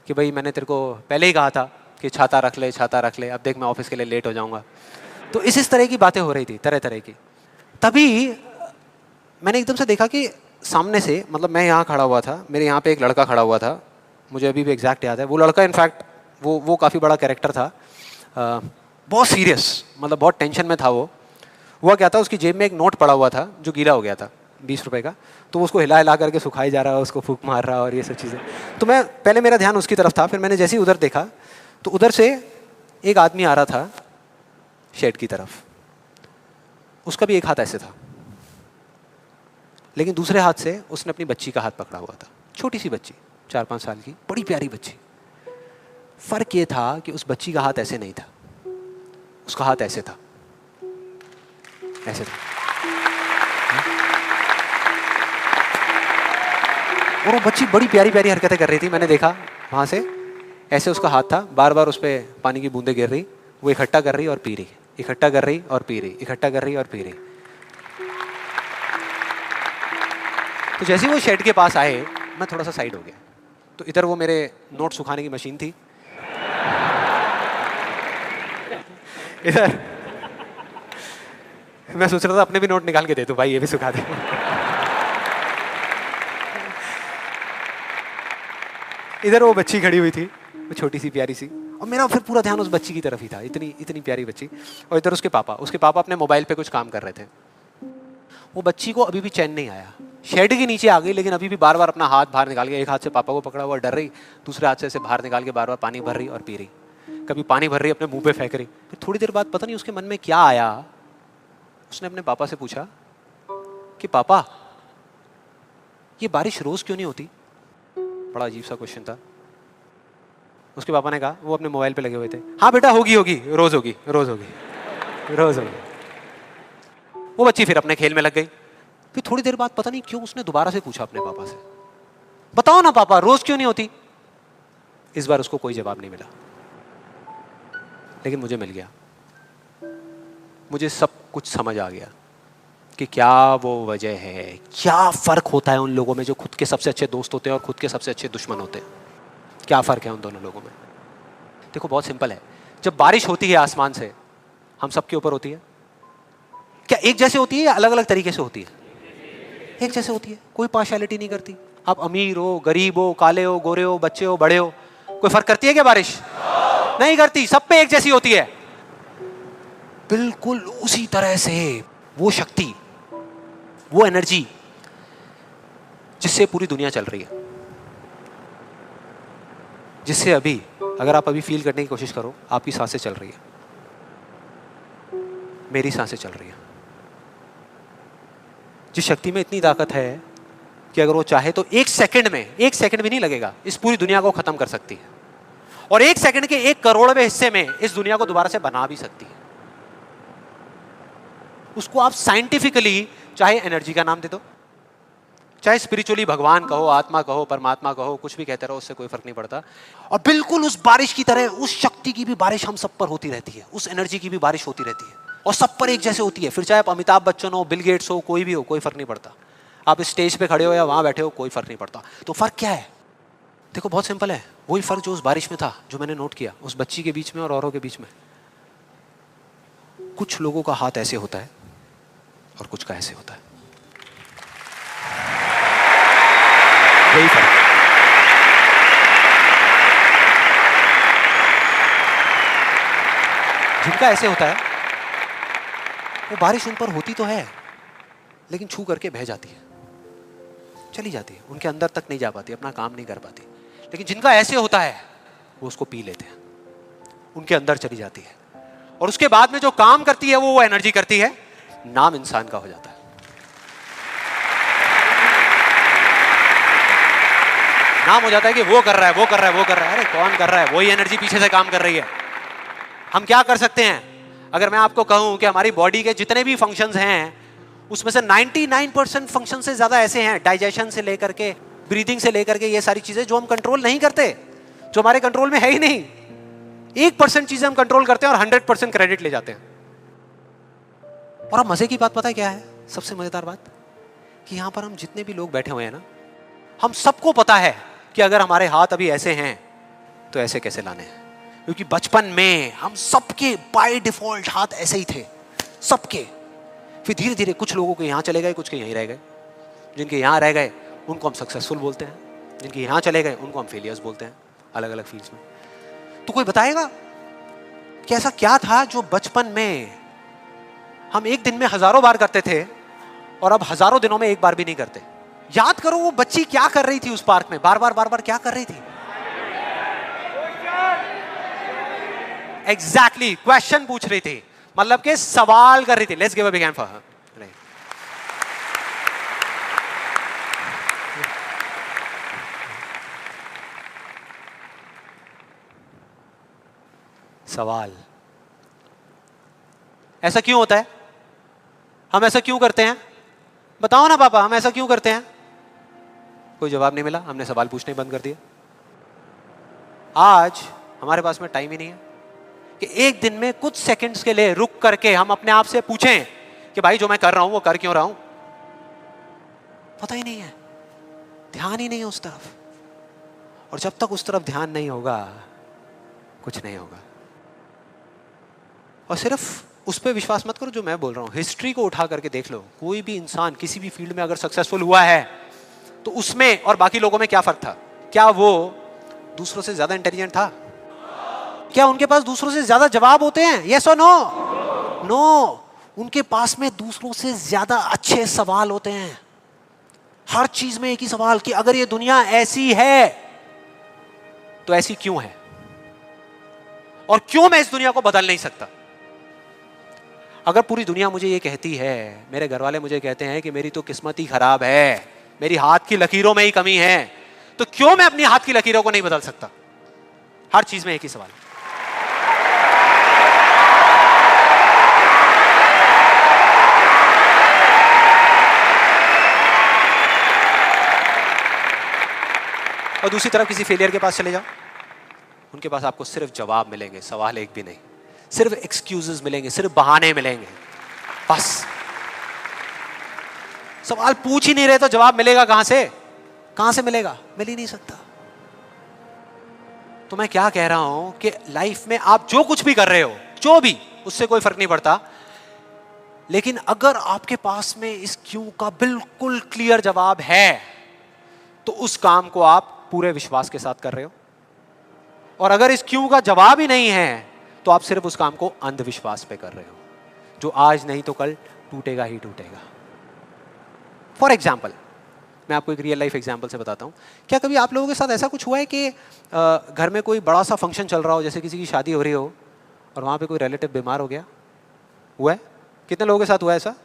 कि भाई मैंने तेरे को पहले ही कहा था कि छाता रख ले, छाता रख ले, अब देख मैं ऑफिस के लिए लेट हो जाऊँगा। तो इस तरह की बातें हो रही थी, तरह तरह की। तभी मैंने एकदम से देखा कि सामने से, मतलब मैं यहाँ खड़ा हुआ था, मेरे यहाँ पे एक लड़का खड़ा हुआ था, मुझे अभी भी एग्जैक्ट याद है। वो लड़का इनफैक्ट वो काफ़ी बड़ा कैरेक्टर था, बहुत सीरियस, मतलब बहुत टेंशन में था वो। हुआ क्या था, उसकी जेब में एक नोट पड़ा हुआ था जो गीला हो गया था, 20 रुपए का। तो उसको हिला हिला करके सुखाई जा रहा है, उसको फूंक मार रहा और ये सब चीज़ें। तो मैं पहले, मेरा ध्यान उसकी तरफ था, फिर मैंने जैसे ही उधर देखा तो उधर से एक आदमी आ रहा था शेड की तरफ। उसका भी एक हाथ ऐसे था, लेकिन दूसरे हाथ से उसने अपनी बच्ची का हाथ पकड़ा हुआ था, छोटी सी बच्ची, 4-5 साल की, बड़ी प्यारी बच्ची। फर्क ये था कि उस बच्ची का हाथ ऐसे नहीं था, उसका हाथ ऐसे था, ऐसे था। और वो बच्ची बड़ी प्यारी प्यारी हरकतें कर रही थी। मैंने देखा वहाँ से, ऐसे उसका हाथ था, बार बार उस पर पानी की बूंदें गिर रही, वो इकट्ठा कर रही और पी रही, इकट्ठा कर रही और पी रही, इकट्ठा कर रही और पी रही। तो जैसे ही वो शेड के पास आए, मैं थोड़ा सा साइड हो गया। तो इधर वो मेरे नोट सुखाने की मशीन थी, इधर मैं सोच रहा था अपने भी नोट निकाल के दे दूं, भाई ये भी सुखा दे। इधर वो बच्ची खड़ी हुई थी, वो छोटी सी प्यारी सी, और मेरा फिर पूरा ध्यान उस बच्ची की तरफ ही था, इतनी इतनी प्यारी बच्ची। और इधर उसके पापा अपने मोबाइल पे कुछ काम कर रहे थे। वो बच्ची को अभी भी चैन नहीं आया, शेड के नीचे आ गई, लेकिन अभी भी बार बार अपना हाथ बाहर निकाल के, एक हाथ से पापा को पकड़ा हुआ डर रही, दूसरे हाथ से ऐसे बाहर निकाल के बार बार पानी भर रही और पी रही। कभी पानी भर रही, अपने मुंह पे फेंक रही। फिर थोड़ी देर बाद पता नहीं उसके मन में क्या आया, उसने अपने पापा से पूछा कि पापा ये बारिश रोज क्यों नहीं होती? बड़ा अजीब सा क्वेश्चन था। उसके पापा ने कहा, वो अपने मोबाइल पे लगे हुए थे, हाँ बेटा होगी होगी, रोज होगी, रोज होगी, रोज होगी। वो बच्ची फिर अपने खेल में लग गई। फिर थोड़ी देर बाद पता नहीं क्यों उसने दोबारा से पूछा अपने पापा से, बताओ ना पापा रोज क्यों नहीं होती? इस बार उसको कोई जवाब नहीं मिला, लेकिन मुझे मिल गया। मुझे सब कुछ समझ आ गया कि क्या वो वजह है, क्या फर्क होता है उन लोगों में जो खुद के सबसे अच्छे दोस्त होते हैं और खुद के सबसे अच्छे दुश्मन होते हैं। क्या फर्क है उन दोनों लोगों में? देखो बहुत सिंपल है। जब बारिश होती है आसमान से, हम सबके ऊपर होती है, क्या एक जैसे होती है या अलग अलग तरीके से होती है? एक जैसे होती है, कोई पार्शियलिटी नहीं करती। आप अमीर हो, गरीब हो, काले हो, गोरे हो, बच्चे हो, बड़े हो, कोई फर्क करती है क्या बारिश? नहीं करती, सब पे एक जैसी होती है। बिल्कुल उसी तरह से वो शक्ति, वो एनर्जी जिससे पूरी दुनिया चल रही है, जिससे अभी अगर आप अभी फील करने की कोशिश करो, आपकी सांसें चल रही है, मेरी सांसें चल रही है। जिस शक्ति में इतनी ताकत है कि अगर वो चाहे तो एक सेकंड भी नहीं लगेगा, इस पूरी दुनिया को खत्म कर सकती है, और एक सेकंड के 1 करोड़वें हिस्से में इस दुनिया को दोबारा से बना भी सकती है। उसको आप साइंटिफिकली चाहे एनर्जी का नाम दे दो, चाहे स्पिरिचुअली भगवान कहो, आत्मा कहो, परमात्मा कहो, कुछ भी कहते रहो, उससे कोई फर्क नहीं पड़ता। और बिल्कुल उस बारिश की तरह उस शक्ति की भी बारिश हम सब पर होती रहती है, उस एनर्जी की भी बारिश होती रहती है, और सब पर एक जैसे होती है। फिर चाहे आप अमिताभ बच्चन हो, बिल गेट्स हो, कोई भी हो, कोई फर्क नहीं पड़ता। आप इस स्टेज पे खड़े हो या वहां बैठे हो, कोई फर्क नहीं पड़ता। तो फर्क क्या है? देखो बहुत सिंपल है, वही फर्क जो उस बारिश में था, जो मैंने नोट किया उस बच्ची के बीच में और औरों के बीच में। कुछ लोगों का हाथ ऐसे होता है और कुछ का ऐसे होता है, यही फर्क। जिनका ऐसे होता है वो बारिश उन पर होती तो है, लेकिन छू करके बह जाती है, चली जाती है, उनके अंदर तक नहीं जा पाती, अपना काम नहीं कर पाती। लेकिन जिनका ऐसे होता है वो उसको पी लेते हैं, उनके अंदर चली जाती है, और उसके बाद में जो काम करती है वो एनर्जी करती है, नाम इंसान का हो जाता है। नाम हो जाता है कि वो कर रहा है, वो कर रहा है, वो कर रहा है। अरे कौन कर रहा है? वही एनर्जी पीछे से काम कर रही है। हम क्या कर सकते हैं? अगर मैं आपको कहूं कि हमारी बॉडी के जितने भी फंक्शंस हैं, उसमें से 99% फंक्शन से ज्यादा ऐसे हैं, डाइजेशन से लेकर के, ब्रीदिंग से लेकर के, ये सारी चीजें जो हम कंट्रोल नहीं करते, जो हमारे कंट्रोल में है ही नहीं। 1% चीजें हम कंट्रोल करते हैं और 100% क्रेडिट ले जाते हैं। और अब मजे की बात पता है क्या है? सबसे मजेदार बात कि यहां पर हम जितने भी लोग बैठे हुए हैं ना, हम सबको पता है कि अगर हमारे हाथ अभी ऐसे हैं तो ऐसे कैसे लाने हैं, क्योंकि बचपन में हम सबके बाय डिफॉल्ट हाथ ऐसे ही थे, सबके। फिर धीरे धीरे कुछ लोगों के यहाँ चले गए, कुछ के यहीं रह गए। जिनके यहाँ रह गए उनको हम सक्सेसफुल बोलते हैं, जिनके यहाँ चले गए उनको हम फेलियर्स बोलते हैं, अलग अलग फील्ड्स में। तो कोई बताएगा कि ऐसा क्या था जो बचपन में हम एक दिन में हजारों बार करते थे और अब हजारों दिनों में एक बार भी नहीं करते? याद करो वो बच्ची क्या कर रही थी उस पार्क में, बार बार क्या कर रही थी? एग्जैक्टली क्वेश्चन पूछ रही थी, मतलब के सवाल कर रही थी। Let's give a big hand for her. सवाल, ऐसा क्यों होता है? हम ऐसा क्यों करते हैं? बताओ ना पापा, हम ऐसा क्यों करते हैं? कोई जवाब नहीं मिला, हमने सवाल पूछने बंद कर दिया। आज हमारे पास में टाइम ही नहीं है, कि एक दिन में कुछ सेकंड्स के लिए रुक करके हम अपने आप से पूछें कि भाई जो मैं कर रहा हूं वो कर क्यों रहा हूं? पता ही नहीं है, ध्यान ही नहीं है उस तरफ। और जब तक उस तरफ ध्यान नहीं होगा कुछ नहीं होगा। और सिर्फ उस पर विश्वास मत करो जो मैं बोल रहा हूं, हिस्ट्री को उठा करके देख लो। कोई भी इंसान किसी भी फील्ड में अगर सक्सेसफुल हुआ है तो उसमें और बाकी लोगों में क्या फर्क था? क्या वो दूसरों से ज्यादा इंटेलिजेंट था? क्या उनके पास दूसरों से ज्यादा जवाब होते हैं? यस और नो? नो। उनके पास में दूसरों से ज्यादा अच्छे सवाल होते हैं। हर चीज में एक ही सवाल कि अगर ये दुनिया ऐसी है तो ऐसी क्यों है, और क्यों मैं इस दुनिया को बदल नहीं सकता? अगर पूरी दुनिया मुझे ये कहती है, मेरे घर वाले मुझे कहते हैं कि मेरी तो किस्मत ही खराब है, मेरी हाथ की लकीरों में ही कमी है, तो क्यों मैं अपनी हाथ की लकीरों को नहीं बदल सकता? हर चीज में एक ही सवाल। और दूसरी तरफ किसी फेलियर के पास चले जाओ, उनके पास आपको सिर्फ जवाब मिलेंगे, सवाल एक भी नहीं। सिर्फ एक्सक्यूजेस मिलेंगे, सिर्फ बहाने मिलेंगे, बस। सवाल पूछ ही नहीं रहे तो जवाब मिलेगा कहां से? कहां से मिलेगा? मिल ही नहीं सकता। तो मैं क्या कह रहा हूं कि लाइफ में आप जो कुछ भी कर रहे हो, जो भी, उससे कोई फर्क नहीं पड़ता, लेकिन अगर आपके पास में इस क्यों का बिल्कुल क्लियर जवाब है तो उस काम को आप पूरे विश्वास के साथ कर रहे हो। और अगर इस क्यों का जवाब ही नहीं है तो आप सिर्फ उस काम को अंधविश्वास पे कर रहे हो, जो आज नहीं तो कल टूटेगा ही टूटेगा। फॉर एग्जाम्पल, मैं आपको एक रियल लाइफ एग्जाम्पल से बताता हूँ। क्या कभी आप लोगों के साथ ऐसा कुछ हुआ है कि घर में कोई बड़ा सा फंक्शन चल रहा हो, जैसे किसी की शादी हो रही हो और वहाँ पे कोई रिलेटिव बीमार हो गया? हुआ है? कितने लोगों के साथ हुआ है ऐसा?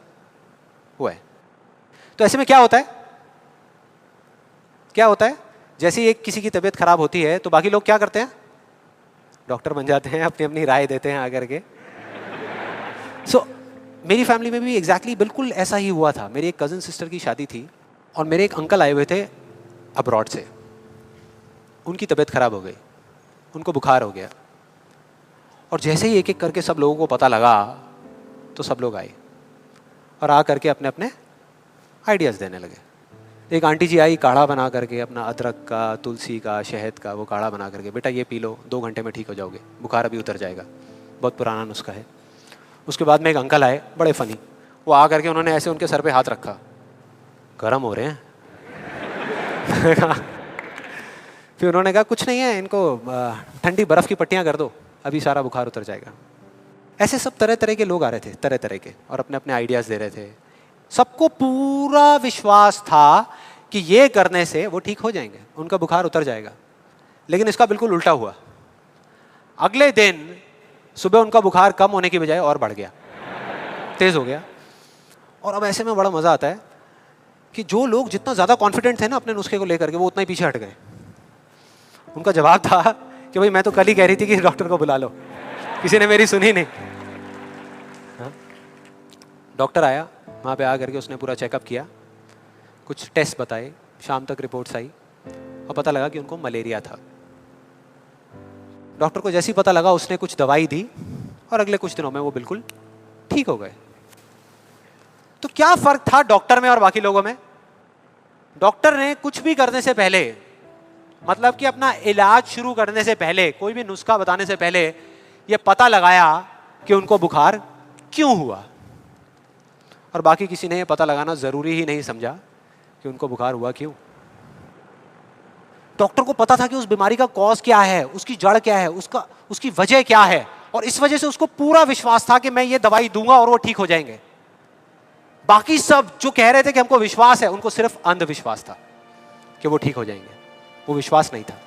हुआ है। तो ऐसे में क्या होता है? क्या होता है? जैसे ही एक किसी की तबीयत खराब होती है तो बाकी लोग क्या करते हैं? डॉक्टर बन जाते हैं, अपनी अपनी राय देते हैं आकर के। मेरी फैमिली में भी एग्जैक्टली बिल्कुल ऐसा ही हुआ था। मेरी एक कज़न सिस्टर की शादी थी और मेरे एक अंकल आए हुए थे अब्रॉड से। उनकी तबीयत खराब हो गई, उनको बुखार हो गया, और जैसे ही एक एक करके सब लोगों को पता लगा तो सब लोग आए और आ करके अपने अपने आइडियाज़ देने लगे। एक आंटी जी आई, काढ़ा बना करके, अपना अदरक का, तुलसी का, शहद का वो काढ़ा बना करके, बेटा ये पी लो, 2 घंटे में ठीक हो जाओगे, बुखार अभी उतर जाएगा, बहुत पुराना नुस्खा है। उसके बाद में एक अंकल आए, बड़े फनी, वो आ करके उन्होंने ऐसे उनके सर पे हाथ रखा, गर्म हो रहे हैं। फिर उन्होंने कहा कुछ नहीं है, इनको ठंडी बर्फ़ की पट्टियाँ कर दो, अभी सारा बुखार उतर जाएगा। ऐसे सब तरह तरह के लोग आ रहे थे, तरह तरह के, और अपने अपने आइडियाज़ दे रहे थे। सबको पूरा विश्वास था कि ये करने से वो ठीक हो जाएंगे, उनका बुखार उतर जाएगा। लेकिन इसका बिल्कुल उल्टा हुआ। अगले दिन सुबह उनका बुखार कम होने की बजाय और बढ़ गया, तेज़ हो गया। और अब ऐसे में बड़ा मज़ा आता है कि जो लोग जितना ज़्यादा कॉन्फिडेंट थे ना अपने नुस्खे को लेकर के, वो उतना ही पीछे हट गए। उनका जवाब था कि भाई मैं तो कल ही कह रही थी कि डॉक्टर को बुला लो, किसी ने मेरी सुनी नहीं। हाँ? डॉक्टर आया, वहाँ पे आ करके उसने पूरा चेकअप किया, कुछ टेस्ट बताए, शाम तक रिपोर्ट्स आई और पता लगा कि उनको मलेरिया था। डॉक्टर को जैसे ही पता लगा उसने कुछ दवाई दी और अगले कुछ दिनों में वो बिल्कुल ठीक हो गए। तो क्या फर्क था डॉक्टर में और बाकी लोगों में? डॉक्टर ने कुछ भी करने से पहले, मतलब कि अपना इलाज शुरू करने से पहले, कोई भी नुस्खा बताने से पहले ये पता लगाया कि उनको बुखार क्यों हुआ, और बाकी किसी ने ये पता लगाना जरूरी ही नहीं समझा कि उनको बुखार हुआ क्यों। डॉक्टर को पता था कि उस बीमारी का कॉज क्या है, उसकी जड़ क्या है, उसकी वजह क्या है, और इस वजह से उसको पूरा विश्वास था कि मैं ये दवाई दूंगा और वो ठीक हो जाएंगे। बाकी सब जो कह रहे थे कि हमको विश्वास है, उनको सिर्फ अंधविश्वास था कि वो ठीक हो जाएंगे, वो विश्वास नहीं था।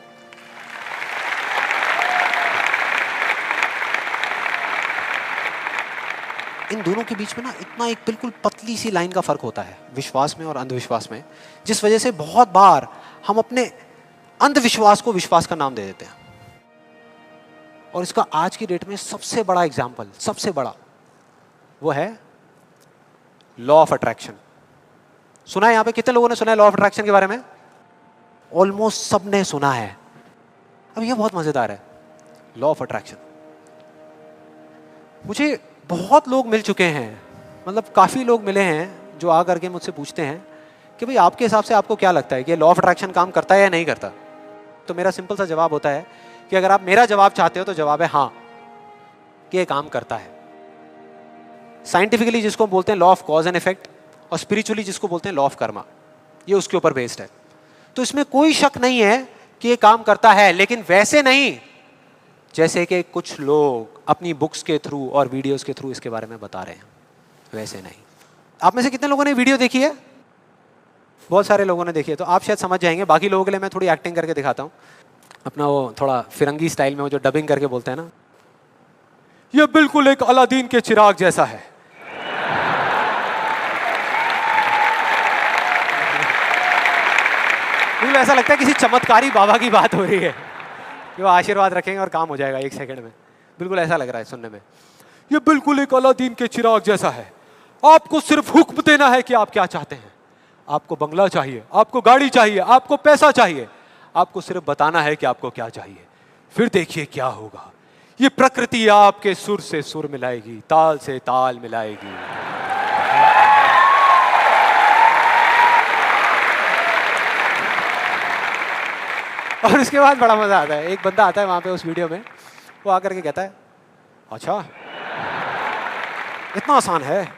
इन दोनों के बीच में ना इतना एक बिल्कुल पतली सी लाइन का फर्क होता है, विश्वास में और अंधविश्वास में, जिस वजह से बहुत बार हम अपने अंधविश्वास को विश्वास का नाम दे देते हैं। और इसका आज की डेट में सबसे बड़ा एग्जाम्पल, सबसे बड़ा, वो है लॉ ऑफ अट्रैक्शन। सुना है यहाँ पे? कितने लोगों ने सुना है लॉ ऑफ अट्रैक्शन के बारे में? ऑलमोस्ट सबने सुना है। अब ये बहुत मजेदार है, लॉ ऑफ अट्रैक्शन। मुझे बहुत लोग मिल चुके हैं, मतलब काफ़ी लोग मिले हैं जो आ करके मुझसे पूछते हैं कि भाई आपके हिसाब से आपको क्या लगता है कि लॉ ऑफ अट्रैक्शन काम करता है या नहीं करता। तो मेरा सिंपल सा जवाब होता है कि अगर आप मेरा जवाब चाहते हो तो जवाब है हाँ, कि ये काम करता है। साइंटिफिकली जिसको बोलते हैं law of cause and effect, और स्पिरिचुअली जिसको बोलते हैं लॉ ऑफ कर्मा, ये उसके ऊपर बेस्ड है। तो इसमें कोई शक नहीं है कि ये काम करता है, लेकिन वैसे नहीं जैसे कि कुछ लोग अपनी बुक्स के थ्रू और वीडियोस के थ्रू इसके बारे में बता रहे हैं, वैसे नहीं। आप में से कितने लोगों ने वीडियो देखी है? बहुत सारे लोगों ने देखी है, तो आप शायद समझ जाएंगे। बाकी लोगों के लिए मैं थोड़ी एक्टिंग करके दिखाता हूँ, अपना वो थोड़ा फिरंगी स्टाइल में, वो जो डबिंग करके बोलते हैं ना, ये बिल्कुल एक अलादीन के चिराग जैसा है। बिल्कुल ऐसा लगता है किसी चमत्कारी बाबा की बात हो रही है कि वो आशीर्वाद रखेंगे और काम हो जाएगा 1 सेकंड में। बिल्कुल ऐसा लग रहा है सुनने में। ये बिल्कुल एक अलादीन के चिराग जैसा है, आपको सिर्फ हुक्म देना है कि आप क्या चाहते हैं। आपको बंगला चाहिए, आपको गाड़ी चाहिए, आपको पैसा चाहिए, आपको सिर्फ बताना है कि आपको क्या चाहिए, फिर देखिए क्या होगा। ये प्रकृति आपके सुर से सुर मिलाएगी, ताल से ताल मिलाएगी। और उसके बाद बड़ा मजा आता है। एक बंदा आता है वहां पे उस वीडियो में, वो आकर के कहता है अच्छा इतना आसान है,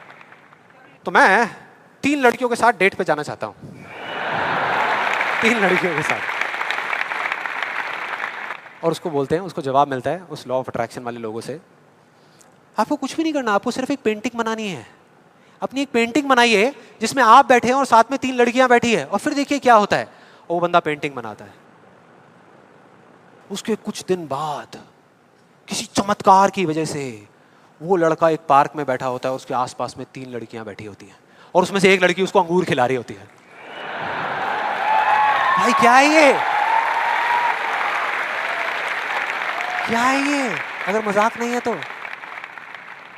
तो मैं 3 लड़कियों के साथ डेट पे जाना चाहता हूं। 3 लड़कियों के साथ। और उसको बोलते हैं, उसको जवाब मिलता है उस लॉ ऑफ अट्रैक्शन वाले लोगों से, आपको कुछ भी नहीं करना, आपको सिर्फ एक पेंटिंग बनानी है। अपनी एक पेंटिंग बनाइए जिसमें आप बैठे हैं और साथ में 3 लड़कियां बैठी है, और फिर देखिए क्या होता है। वो बंदा पेंटिंग बनाता है। उसके कुछ दिन बाद किसी चमत्कार की वजह से वो लड़का एक पार्क में बैठा होता है, उसके आसपास में 3 लड़कियां बैठी होती हैं, और उसमें से एक लड़की उसको अंगूर खिला रही होती है। भाई क्या है ये? क्या है ये? अगर मजाक नहीं है तो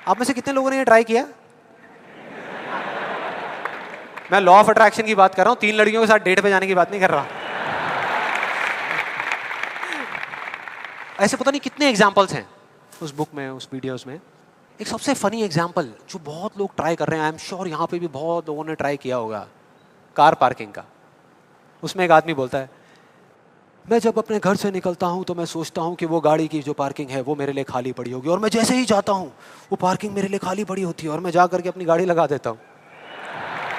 आप में से कितने लोगों ने ये ट्राई किया? मैं लॉ ऑफ अट्रैक्शन की बात कर रहा हूं, 3 लड़कियों के साथ डेट पे जाने की बात नहीं कर रहा। ऐसे पता नहीं कितने एग्जाम्पल्स हैं उस बुक में, उस वीडियोस में। एक सबसे फनी एग्जाम्पल जो बहुत लोग ट्राई कर रहे हैं, आई एम श्योर यहाँ पे भी बहुत लोगों ने ट्राई किया होगा, कार पार्किंग का। उसमें एक आदमी बोलता है, मैं जब अपने घर से निकलता हूँ तो मैं सोचता हूँ कि वो गाड़ी की जो पार्किंग है वो मेरे लिए खाली पड़ी होगी, और मैं जैसे ही जाता हूँ वो पार्किंग मेरे लिए खाली पड़ी होती है, और मैं जा करके अपनी गाड़ी लगा देता हूँ।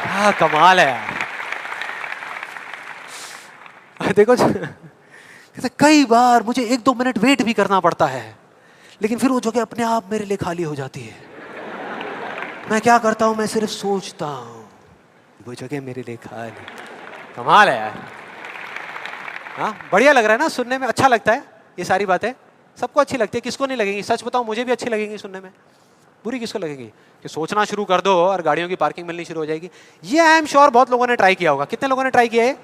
क्या कमाल है यार। देखो कई बार मुझे 1-2 मिनट वेट भी करना पड़ता है, लेकिन फिर वो जगह अपने आप मेरे लिए खाली हो जाती है। मैं क्या करता हूँ, मैं सिर्फ सोचता हूँ वो जगह मेरे लिए खाली। कमाल है यार। हाँ, बढ़िया लग रहा है ना सुनने में, अच्छा लगता है। ये सारी बातें सबको अच्छी लगती है, किसको नहीं लगेंगी? सच बताऊं, मुझे भी अच्छी लगेंगी सुनने में। बुरी किसको लगेगी? कि सोचना शुरू कर दो और गाड़ियों की पार्किंग मिलनी शुरू हो जाएगी। ये आई एम श्योर बहुत लोगों ने ट्राई किया होगा। कितने लोगों ने ट्राई किया है?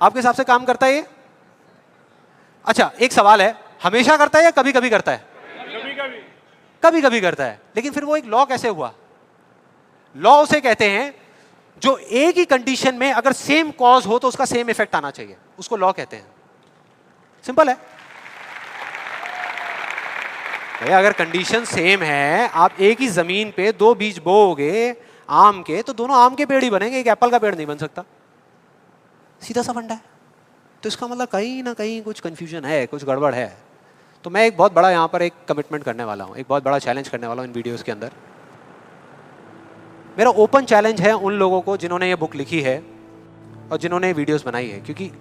आपके हिसाब से काम करता है ये? अच्छा, एक सवाल है, हमेशा करता है या कभी कभी करता है? कभी कभी करता है। लेकिन फिर वो एक लॉ कैसे हुआ? लॉ उसे कहते हैं जो एक ही कंडीशन में अगर सेम कॉज हो तो उसका सेम इफेक्ट आना चाहिए, उसको लॉ कहते हैं। सिंपल है भैया। अगर कंडीशन सेम है, आप एक ही जमीन पे 2 बीज बोओगे आम के, तो दोनों आम के पेड़ ही बनेंगे, एक एप्पल का पेड़ नहीं बन सकता। सीधा सा फंडा है। तो इसका मतलब कहीं ना कहीं कुछ कंफ्यूजन है, कुछ गड़बड़ है। तो मैं एक बहुत बड़ा यहाँ पर एक कमिटमेंट करने वाला हूँ, एक बहुत बड़ा चैलेंज करने वाला हूँ इन वीडियोस के अंदर। मेरा ओपन चैलेंज है उन लोगों को जिन्होंने ये बुक लिखी है और जिन्होंने ये वीडियोस बनाई है, क्योंकि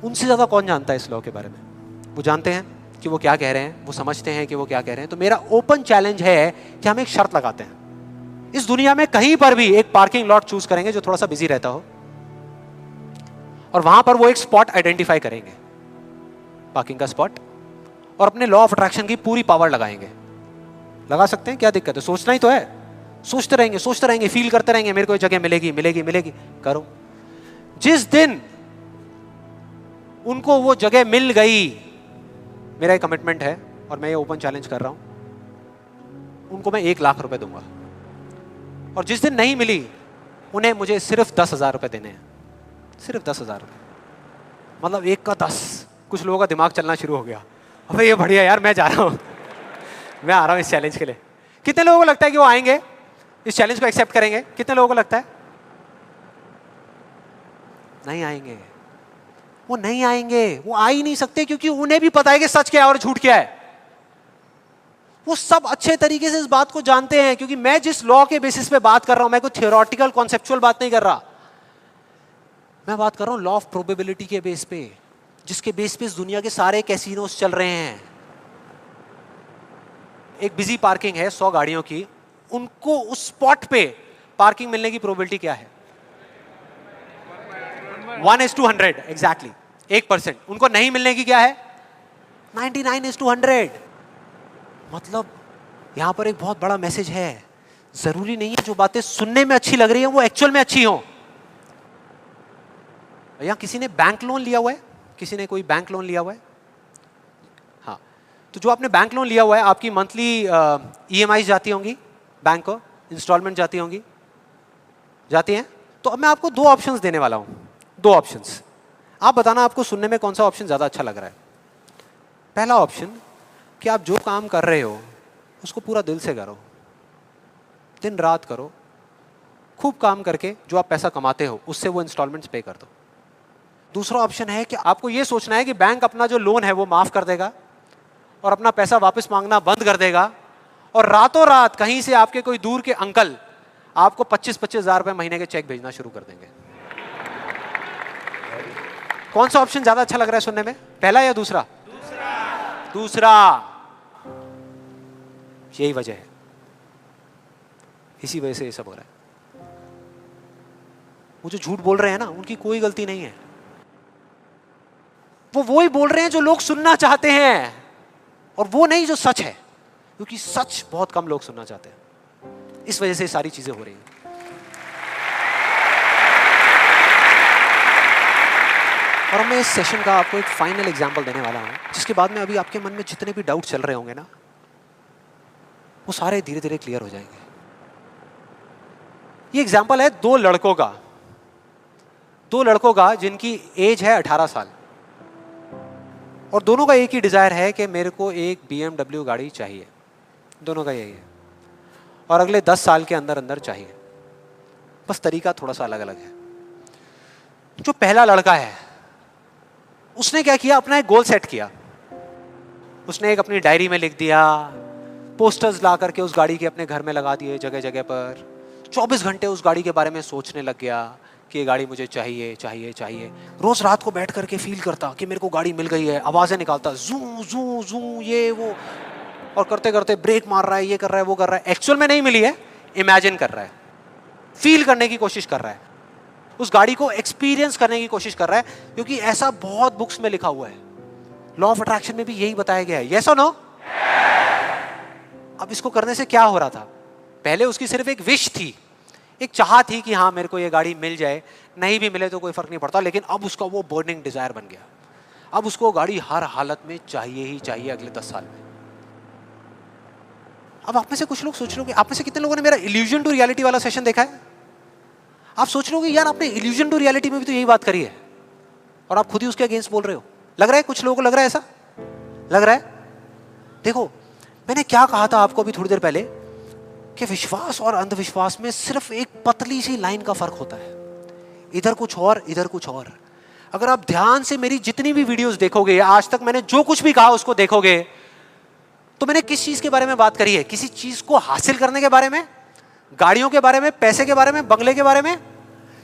उनसे ज़्यादा कौन जानता है इस लॉ के बारे में। वो जानते हैं कि वो क्या कह रहे हैं, वो समझते हैं कि वो क्या कह रहे हैं। तो मेरा ओपन चैलेंज है कि हम एक शर्त लगाते हैं, इस दुनिया में कहीं पर भी एक पार्किंग लॉट चूज करेंगे जो थोड़ा सा बिजी रहता हो, और वहां पर वो एक स्पॉट आइडेंटिफाई करेंगे, पार्किंग का स्पॉट, और अपने लॉ ऑफ अट्रैक्शन की पूरी पावर लगाएंगे। लगा सकते हैं, क्या दिक्कत है? सोचना ही तो है। सोचते रहेंगे, फील करते रहेंगे, मेरे को ये जगह मिलेगी मिलेगी मिलेगी। करो। जिस दिन उनको वो जगह मिल गई, मेरा एक कमिटमेंट है और मैं ये ओपन चैलेंज कर रहा हूं, उनको मैं 1 लाख रुपए दूंगा। और जिस दिन नहीं मिली, उन्हें मुझे सिर्फ 10,000 रुपए देने हैं। सिर्फ 10,000 रुपए, मतलब 1 का 10। कुछ लोगों का दिमाग चलना शुरू हो गया, अबे ये बढ़िया यार, मैं जा रहा हूं। मैं आ रहा हूं इस चैलेंज के लिए। कितने लोगों को लगता है कि वो आएंगे, इस चैलेंज को एक्सेप्ट करेंगे? कितने लोगों को लगता है नहीं आएंगे? वो नहीं आएंगे, वो आ ही नहीं सकते, क्योंकि उन्हें भी पता है कि सच क्या है और झूठ क्या है। वो सब अच्छे तरीके से इस बात को जानते हैं, क्योंकि मैं जिस लॉ के बेसिस पे बात कर रहा हूं, मैं कोई थियोरेटिकल कॉन्सेप्चुअल बात नहीं कर रहा, मैं बात कर रहा हूं लॉ ऑफ प्रोबेबिलिटी के बेस पे, जिसके बेस पे इस दुनिया के सारे कैसीनोस चल रहे हैं। एक बिजी पार्किंग है 100 गाड़ियों की, उनको उस स्पॉट पे पार्किंग मिलने की प्रोबेबिलिटी क्या है? 1:100 एग्जैक्टली, 1%। उनको नहीं मिलने की क्या है? 99:100। मतलब यहां पर एक बहुत बड़ा मैसेज है, जरूरी नहीं है जो बातें सुनने में अच्छी लग रही है वो एक्चुअल में अच्छी हो। यहां किसी ने बैंक लोन लिया हुआ है? किसी ने कोई बैंक लोन लिया हुआ है? हाँ, तो जो आपने बैंक लोन लिया हुआ है, आपकी मंथली EMI जाती होंगी बैंक को, इंस्टॉलमेंट जाती होंगी, जाती हैं? तो अब मैं आपको 2 ऑप्शंस देने वाला हूं, 2 ऑप्शंस। आप बताना आपको सुनने में कौन सा ऑप्शन ज्यादा अच्छा लग रहा है। पहला ऑप्शन कि आप जो काम कर रहे हो उसको पूरा दिल से करो, दिन रात करो, खूब काम करके जो आप पैसा कमाते हो उससे वो इंस्टॉलमेंट्स पे कर दो। दूसरा ऑप्शन है कि आपको ये सोचना है कि बैंक अपना जो लोन है वो माफ कर देगा और अपना पैसा वापस मांगना बंद कर देगा, और रातों रात कहीं से आपके कोई दूर के अंकल आपको 25-25 हजार रुपए महीने के चेक भेजना शुरू कर देंगे। कौन सा ऑप्शन ज्यादा अच्छा लग रहा है सुनने में, पहला या दूसरा? दूसरा। यही वजह है, इसी वजह से ये सब हो रहा है। वो जो झूठ बोल रहे हैं ना, उनकी कोई गलती नहीं है, वो ही बोल रहे हैं जो लोग सुनना चाहते हैं, और वो नहीं जो सच है, क्योंकि सच बहुत कम लोग सुनना चाहते हैं। इस वजह से सारी चीजें हो रही हैं। और अब मैं इस सेशन का आपको एक फाइनल एग्जांपल देने वाला हूं, जिसके बाद में अभी आपके मन में जितने भी डाउट चल रहे होंगे ना, वो सारे धीरे धीरे क्लियर हो जाएंगे। ये एग्जांपल है 2 लड़कों का, 2 लड़कों का जिनकी एज है 18 साल, और दोनों का एक ही डिजायर है कि मेरे को एक BMW गाड़ी चाहिए। दोनों का यही है, और अगले 10 साल के अंदर अंदर चाहिए, बस तरीका थोड़ा सा अलग अलग है। जो पहला लड़का है उसने क्या किया, अपना एक गोल सेट किया। उसने एक अपनी डायरी में लिख दिया, पोस्टर्स ला करके उस गाड़ी के अपने घर में लगा दिए जगह जगह पर। 24 घंटे उस गाड़ी के बारे में सोचने लग गया कि ये गाड़ी मुझे चाहिए चाहिए चाहिए। रोज रात को बैठ करके फील करता कि मेरे को गाड़ी मिल गई है, आवाजें निकालता, जू जू जू ये वो, और करते करते ब्रेक मार रहा है, ये कर रहा है, वो कर रहा है। एक्चुअल में नहीं मिली है, इमेजिन कर रहा है, फील करने की कोशिश कर रहा है, उस गाड़ी को एक्सपीरियंस करने की कोशिश कर रहा है, क्योंकि ऐसा बहुत बुक्स में लिखा हुआ है। लॉ ऑफ अट्रैक्शन में भी यही बताया गया है। यस और नो? अब इसको करने से क्या हो रहा था? पहले उसकी सिर्फ एक विश थी, एक चाह थी कि हाँ मेरे को ये गाड़ी मिल जाए, नहीं भी मिले तो कोई फर्क नहीं पड़ता, लेकिन अब उसका वो बर्निंग डिजायर बन गया। अब उसको गाड़ी हर हालत में चाहिए ही चाहिए अगले 10 साल में। अब आप में से कुछ लोग सोच रहे हो, आप में से कितने लोगों ने मेरा इल्यूजन टू रियलिटी वाला सेशन देखा है? आप सोच रहे हो कि यार आपने इल्यूजन टू रियलिटी में भी तो यही बात करी है, और आप खुद ही उसके अगेंस्ट बोल रहे हो। लग रहा है कुछ लोगों को, लग रहा है ऐसा लग रहा है। देखो मैंने क्या कहा था आपको अभी थोड़ी देर पहले, कि विश्वास और अंधविश्वास में सिर्फ एक पतली सी लाइन का फर्क होता है, इधर कुछ और इधर कुछ और। अगर आप ध्यान से मेरी जितनी भी वीडियोस देखोगे, आज तक मैंने जो कुछ भी कहा उसको देखोगे, तो मैंने किस चीज के बारे में बात करी है? किसी चीज को हासिल करने के बारे में, गाड़ियों के बारे में, पैसे के बारे में, बंगले के बारे में,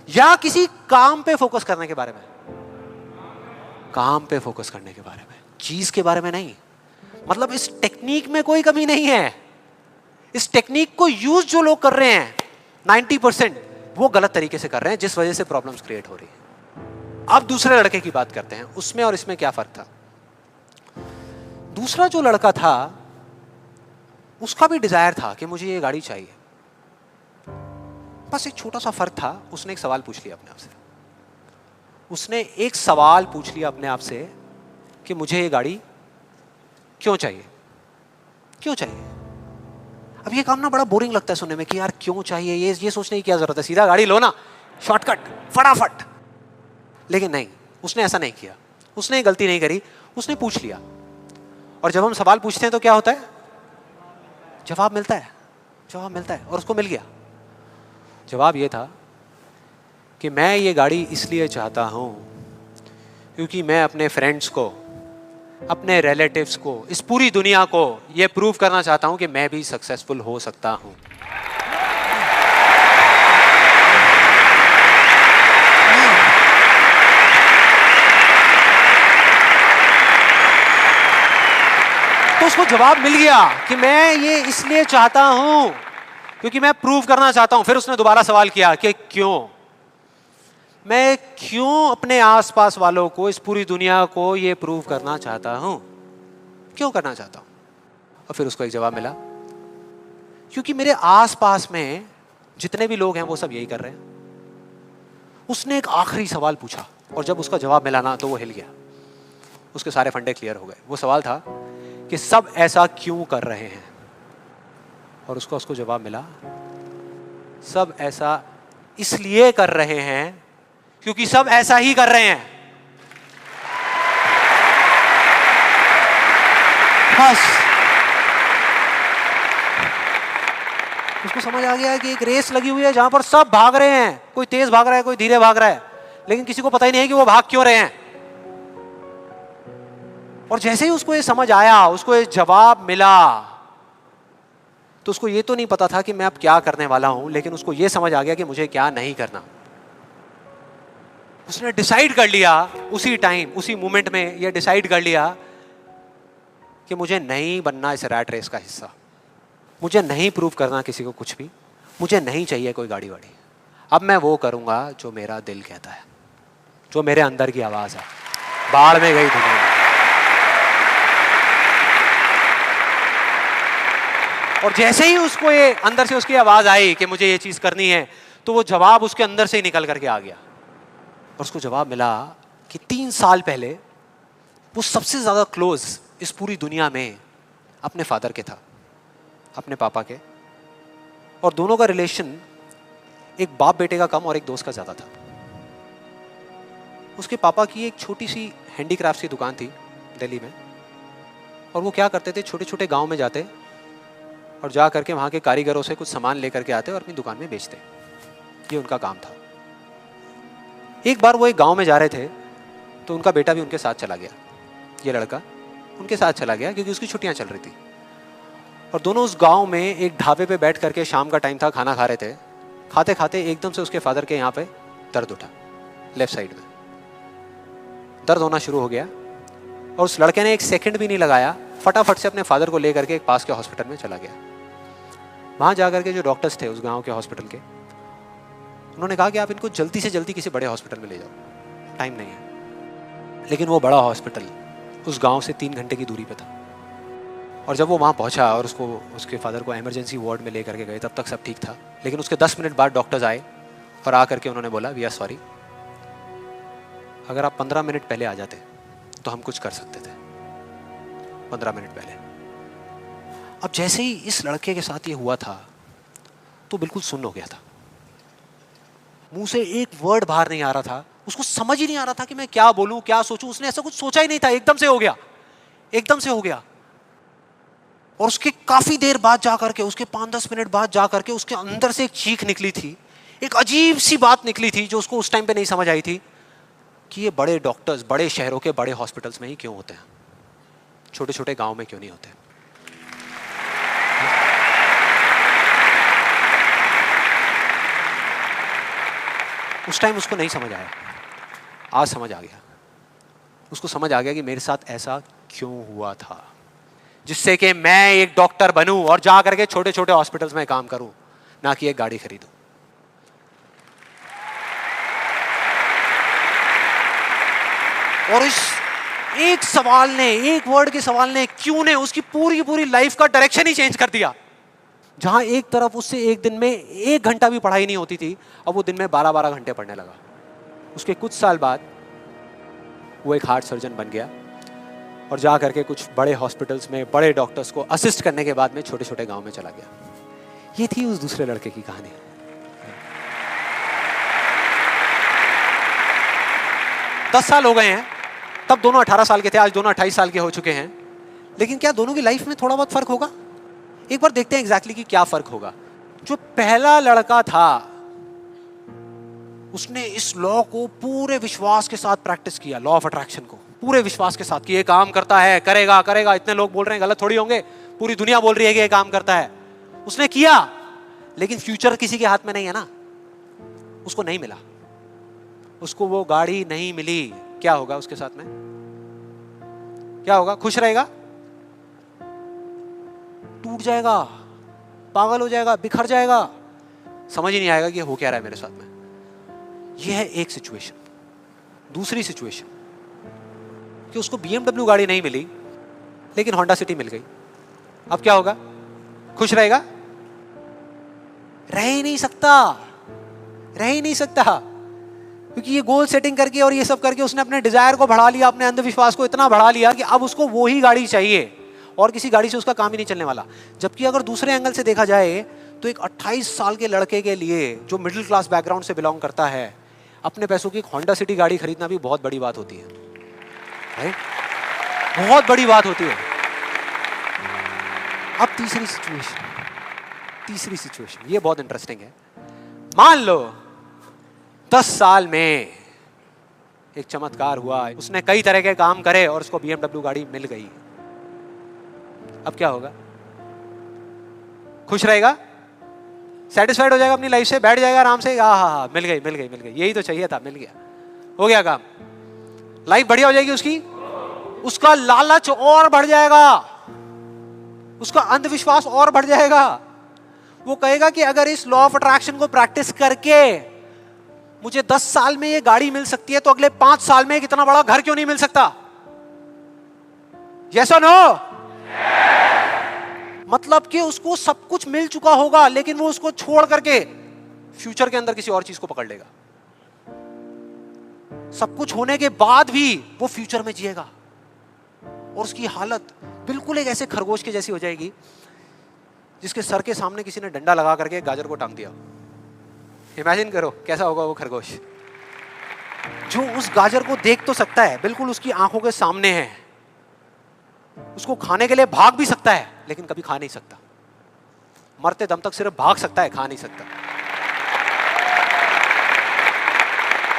या किसी काम पे फोकस करने के बारे में? काम पे फोकस करने के बारे में, चीज के बारे में नहीं। मतलब इस टेक्निक में कोई कमी नहीं है। इस टेक्निक को यूज जो लोग कर रहे हैं 90% वो गलत तरीके से कर रहे हैं, जिस वजह से प्रॉब्लम्स क्रिएट हो रही है। अब दूसरे लड़के की बात करते हैं, उसमें और इसमें क्या फर्क था। दूसरा जो लड़का था उसका भी डिजायर था कि मुझे ये गाड़ी चाहिए, बस एक छोटा सा फर्क था। उसने एक सवाल पूछ लिया अपने आप से, उसने एक सवाल पूछ लिया अपने आप से कि मुझे ये गाड़ी क्यों चाहिए, क्यों चाहिए। अब ये काम ना बड़ा बोरिंग लगता है सुनने में कि यार क्यों चाहिए, ये सोचने की क्या जरूरत है, सीधा गाड़ी लो ना, शॉर्टकट फटाफट। लेकिन नहीं, उसने ऐसा नहीं किया, उसने गलती नहीं करी, उसने पूछ लिया। और जब हम सवाल पूछते हैं तो क्या होता है, जवाब मिलता है, जवाब मिलता है, और उसको मिल गया। जवाब ये था कि मैं ये गाड़ी इसलिए चाहता हूँ क्योंकि मैं अपने फ्रेंड्स को, अपने रिलेटिव्स को, इस पूरी दुनिया को ये प्रूव करना चाहता हूँ कि मैं भी सक्सेसफुल हो सकता हूँ। तो उसको जवाब मिल गया कि मैं ये इसलिए चाहता हूं क्योंकि मैं प्रूव करना चाहता हूं। फिर उसने दोबारा सवाल किया कि क्यों, मैं क्यों अपने आसपास वालों को, इस पूरी दुनिया को ये प्रूव करना चाहता हूं, क्यों करना चाहता हूं? और फिर उसको एक जवाब मिला, क्योंकि मेरे आसपास में जितने भी लोग हैं वो सब यही कर रहे हैं। उसने एक आखिरी सवाल पूछा और जब उसका जवाब मिला ना तो वो हिल गया, उसके सारे फंडे क्लियर हो गए। वो सवाल था कि सब ऐसा क्यों कर रहे हैं, और उसको जवाब मिला, सब ऐसा इसलिए कर रहे हैं क्योंकि सब ऐसा ही कर रहे हैं। बस उसको समझ आ गया कि एक रेस लगी हुई है जहां पर सब भाग रहे हैं, कोई तेज भाग रहा है, कोई धीरे भाग रहा है, लेकिन किसी को पता ही नहीं है कि वो भाग क्यों रहे हैं। और जैसे ही उसको ये समझ आया, उसको ये जवाब मिला, तो उसको ये तो नहीं पता था कि मैं अब क्या करने वाला हूं, लेकिन उसको ये समझ आ गया कि मुझे क्या नहीं करना। उसने डिसाइड कर लिया उसी टाइम, उसी मोमेंट में ये डिसाइड कर लिया कि मुझे नहीं बनना इस रैट रेस का हिस्सा, मुझे नहीं प्रूव करना किसी को कुछ भी, मुझे नहीं चाहिए कोई गाड़ी वाड़ी। अब मैं वो करूंगा जो मेरा दिल कहता है, जो मेरे अंदर की आवाज है। बाढ़ में गई दुनिया। और जैसे ही उसको ये अंदर से उसकी आवाज आई कि मुझे ये चीज करनी है, तो वो जवाब उसके अंदर से ही निकल करके आ गया। और उसको जवाब मिला कि 3 साल पहले वो सबसे ज्यादा क्लोज इस पूरी दुनिया में अपने फादर के था, अपने पापा के, और दोनों का रिलेशन एक बाप बेटे का कम और एक दोस्त का ज्यादा था। उसके पापा की एक छोटी सी हैंडीक्राफ्ट की दुकान थी दिल्ली में, और वो क्या करते थे, छोटे छोटे गांव में जाते और जा करके वहाँ के कारीगरों से कुछ सामान लेकर के आते और अपनी दुकान में बेचते। ये उनका काम था। एक बार वो एक गांव में जा रहे थे तो उनका बेटा भी उनके साथ चला गया। ये लड़का उनके साथ चला गया क्योंकि उसकी छुट्टियां चल रही थी, और दोनों उस गांव में एक ढाबे पे बैठ करके, शाम का टाइम था, खाना खा रहे थे। खाते खाते एकदम से उसके फादर के यहाँ पे दर्द उठा, लेफ्ट साइड में दर्द होना शुरू हो गया, और उस लड़के ने एक सेकंड भी नहीं लगाया, फटाफट से अपने फादर को लेकर के एक पास के हॉस्पिटल में चला गया। वहां जाकर के जो डॉक्टर्स थे उस गांव के हॉस्पिटल के, उन्होंने कहा कि आप इनको जल्दी से जल्दी किसी बड़े हॉस्पिटल में ले जाओ, टाइम नहीं है। लेकिन वो बड़ा हॉस्पिटल उस गांव से 3 घंटे की दूरी पे था। और जब वो वहां पहुंचा और उसको, उसके फादर को इमरजेंसी वार्ड में लेकर के गए, तब तक सब ठीक था। लेकिन उसके 10 मिनट बाद डॉक्टर्स आए और आकर के उन्होंने बोला, वी आर सॉरी, अगर आप 15 मिनट पहले आ जाते तो हम कुछ कर सकते थे। 15 मिनट पहले। अब जैसे ही इस लड़के के साथ ये हुआ था तो बिल्कुल सुन्न हो गया था, मुंह से एक वर्ड बाहर नहीं आ रहा था, उसको समझ ही नहीं आ रहा था कि मैं क्या बोलूं, क्या सोचूं। उसने ऐसा कुछ सोचा ही नहीं था, एकदम से हो गया, एकदम से हो गया। और उसके काफी देर बाद जाकर के, उसके 5-10 मिनट बाद जाकर के उसके अंदर से एक चीख निकली थी, एक अजीब सी बात निकली थी जो उसको उस टाइम पे नहीं समझ आई थी कि ये बड़े डॉक्टर्स बड़े शहरों के बड़े हॉस्पिटल्स में ही क्यों होते हैं, छोटे छोटे गांव में क्यों नहीं होते। उस टाइम उसको नहीं समझ आया, आज समझ आ गया। उसको समझ आ गया कि मेरे साथ ऐसा क्यों हुआ था, जिससे कि मैं एक डॉक्टर बनूं और जा करके छोटे छोटे हॉस्पिटल्स में काम करूं, ना कि एक गाड़ी खरीदूं। और इस एक सवाल ने, एक वर्ड के सवाल ने, क्यों ने, उसकी पूरी पूरी लाइफ का डायरेक्शन ही चेंज कर दिया। जहां एक तरफ उससे एक दिन में 1 घंटा भी पढ़ाई नहीं होती थी, अब वो दिन में 12-12 घंटे पढ़ने लगा। उसके कुछ साल बाद वो एक हार्ट सर्जन बन गया और जा करके कुछ बड़े हॉस्पिटल्स में बड़े डॉक्टर्स को असिस्ट करने के बाद में छोटे छोटे गांव में चला गया। ये थी उस दूसरे लड़के की कहानी। 10 साल हो गए हैं, तब दोनों 18 साल के थे, आज दोनों 28 साल के हो चुके हैं। लेकिन क्या दोनों की लाइफ में थोड़ा बहुत फर्क होगा? एक बार देखते हैं एग्जैक्टली कि क्या फर्क होगा। जो पहला लड़का था उसने इस लॉ को पूरे विश्वास के साथ प्रैक्टिस किया, लॉ ऑफ अट्रैक्शन को पूरे विश्वास के साथ कि ये काम करता है, करेगा करेगा, इतने लोग बोल रहे हैं गलत थोड़ी होंगे, पूरी दुनिया बोल रही है कि ये काम करता है। उसने किया, लेकिन फ्यूचर किसी के हाथ में नहीं है ना, उसको नहीं मिला, उसको वो गाड़ी नहीं मिली। क्या होगा उसके साथ में? क्या होगा? खुश रहेगा? टूट जाएगा, पागल हो जाएगा, बिखर जाएगा, समझ ही नहीं आएगा कि हो क्या रहा है मेरे साथ में। यह है एक सिचुएशन। दूसरी सिचुएशन कि उसको BMW गाड़ी नहीं मिली लेकिन होंडा सिटी मिल गई। अब क्या होगा? खुश रहेगा? रह ही नहीं सकता, रह ही नहीं सकता, क्योंकि ये गोल सेटिंग करके और ये सब करके उसने अपने डिजायर को बढ़ा लिया, अपने अंधविश्वास को इतना बढ़ा लिया कि अब उसको वो ही गाड़ी चाहिए और किसी गाड़ी से उसका काम ही नहीं चलने वाला। जबकि अगर दूसरे एंगल से देखा जाए तो एक 28 साल के लड़के के लिए जो मिडिल क्लास बैकग्राउंड से बिलोंग करता है, अपने पैसों की एक होंडा सिटी गाड़ी खरीदना भी बहुत बड़ी बात होती है, राइट? बहुत बड़ी बात होती है। अब तीसरी सिचुएशन ये बहुत इंटरेस्टिंग है। मान लो 10 साल में एक चमत्कार हुआ, उसने कई तरह के काम करे और उसको BMW गाड़ी मिल गई। अब क्या होगा? खुश रहेगा? सेटिस्फाइड हो जाएगा अपनी लाइफ से, बैठ जाएगा आराम से, हाँ, मिल गई, यही तो चाहिए था, मिल गया, हो गया काम, लाइफ बढ़िया हो जाएगी उसकी। उसका लालच और बढ़ जाएगा, उसका अंधविश्वास और बढ़ जाएगा। वो कहेगा कि अगर इस लॉ ऑफ अट्रैक्शन को प्रैक्टिस करके मुझे 10 साल में ये गाड़ी मिल सकती है तो अगले 5 साल में एक इतना बड़ा घर क्यों नहीं मिल सकता? यस और नो? मतलब कि उसको सब कुछ मिल चुका होगा लेकिन वो उसको छोड़ करके फ्यूचर के अंदर किसी और चीज को पकड़ लेगा। सब कुछ होने के बाद भी वो फ्यूचर में जिएगा और उसकी हालत बिल्कुल एक ऐसे खरगोश के जैसी हो जाएगी जिसके सर के सामने किसी ने डंडा लगा करके गाजर को टांग दिया। इमेजिन करो कैसा होगा वो खरगोश, जो उस गाजर को देख तो सकता है, बिल्कुल उसकी आंखों के सामने है, उसको खाने के लिए भाग भी सकता है लेकिन कभी खा नहीं सकता, मरते दम तक सिर्फ भाग सकता है, खा नहीं सकता।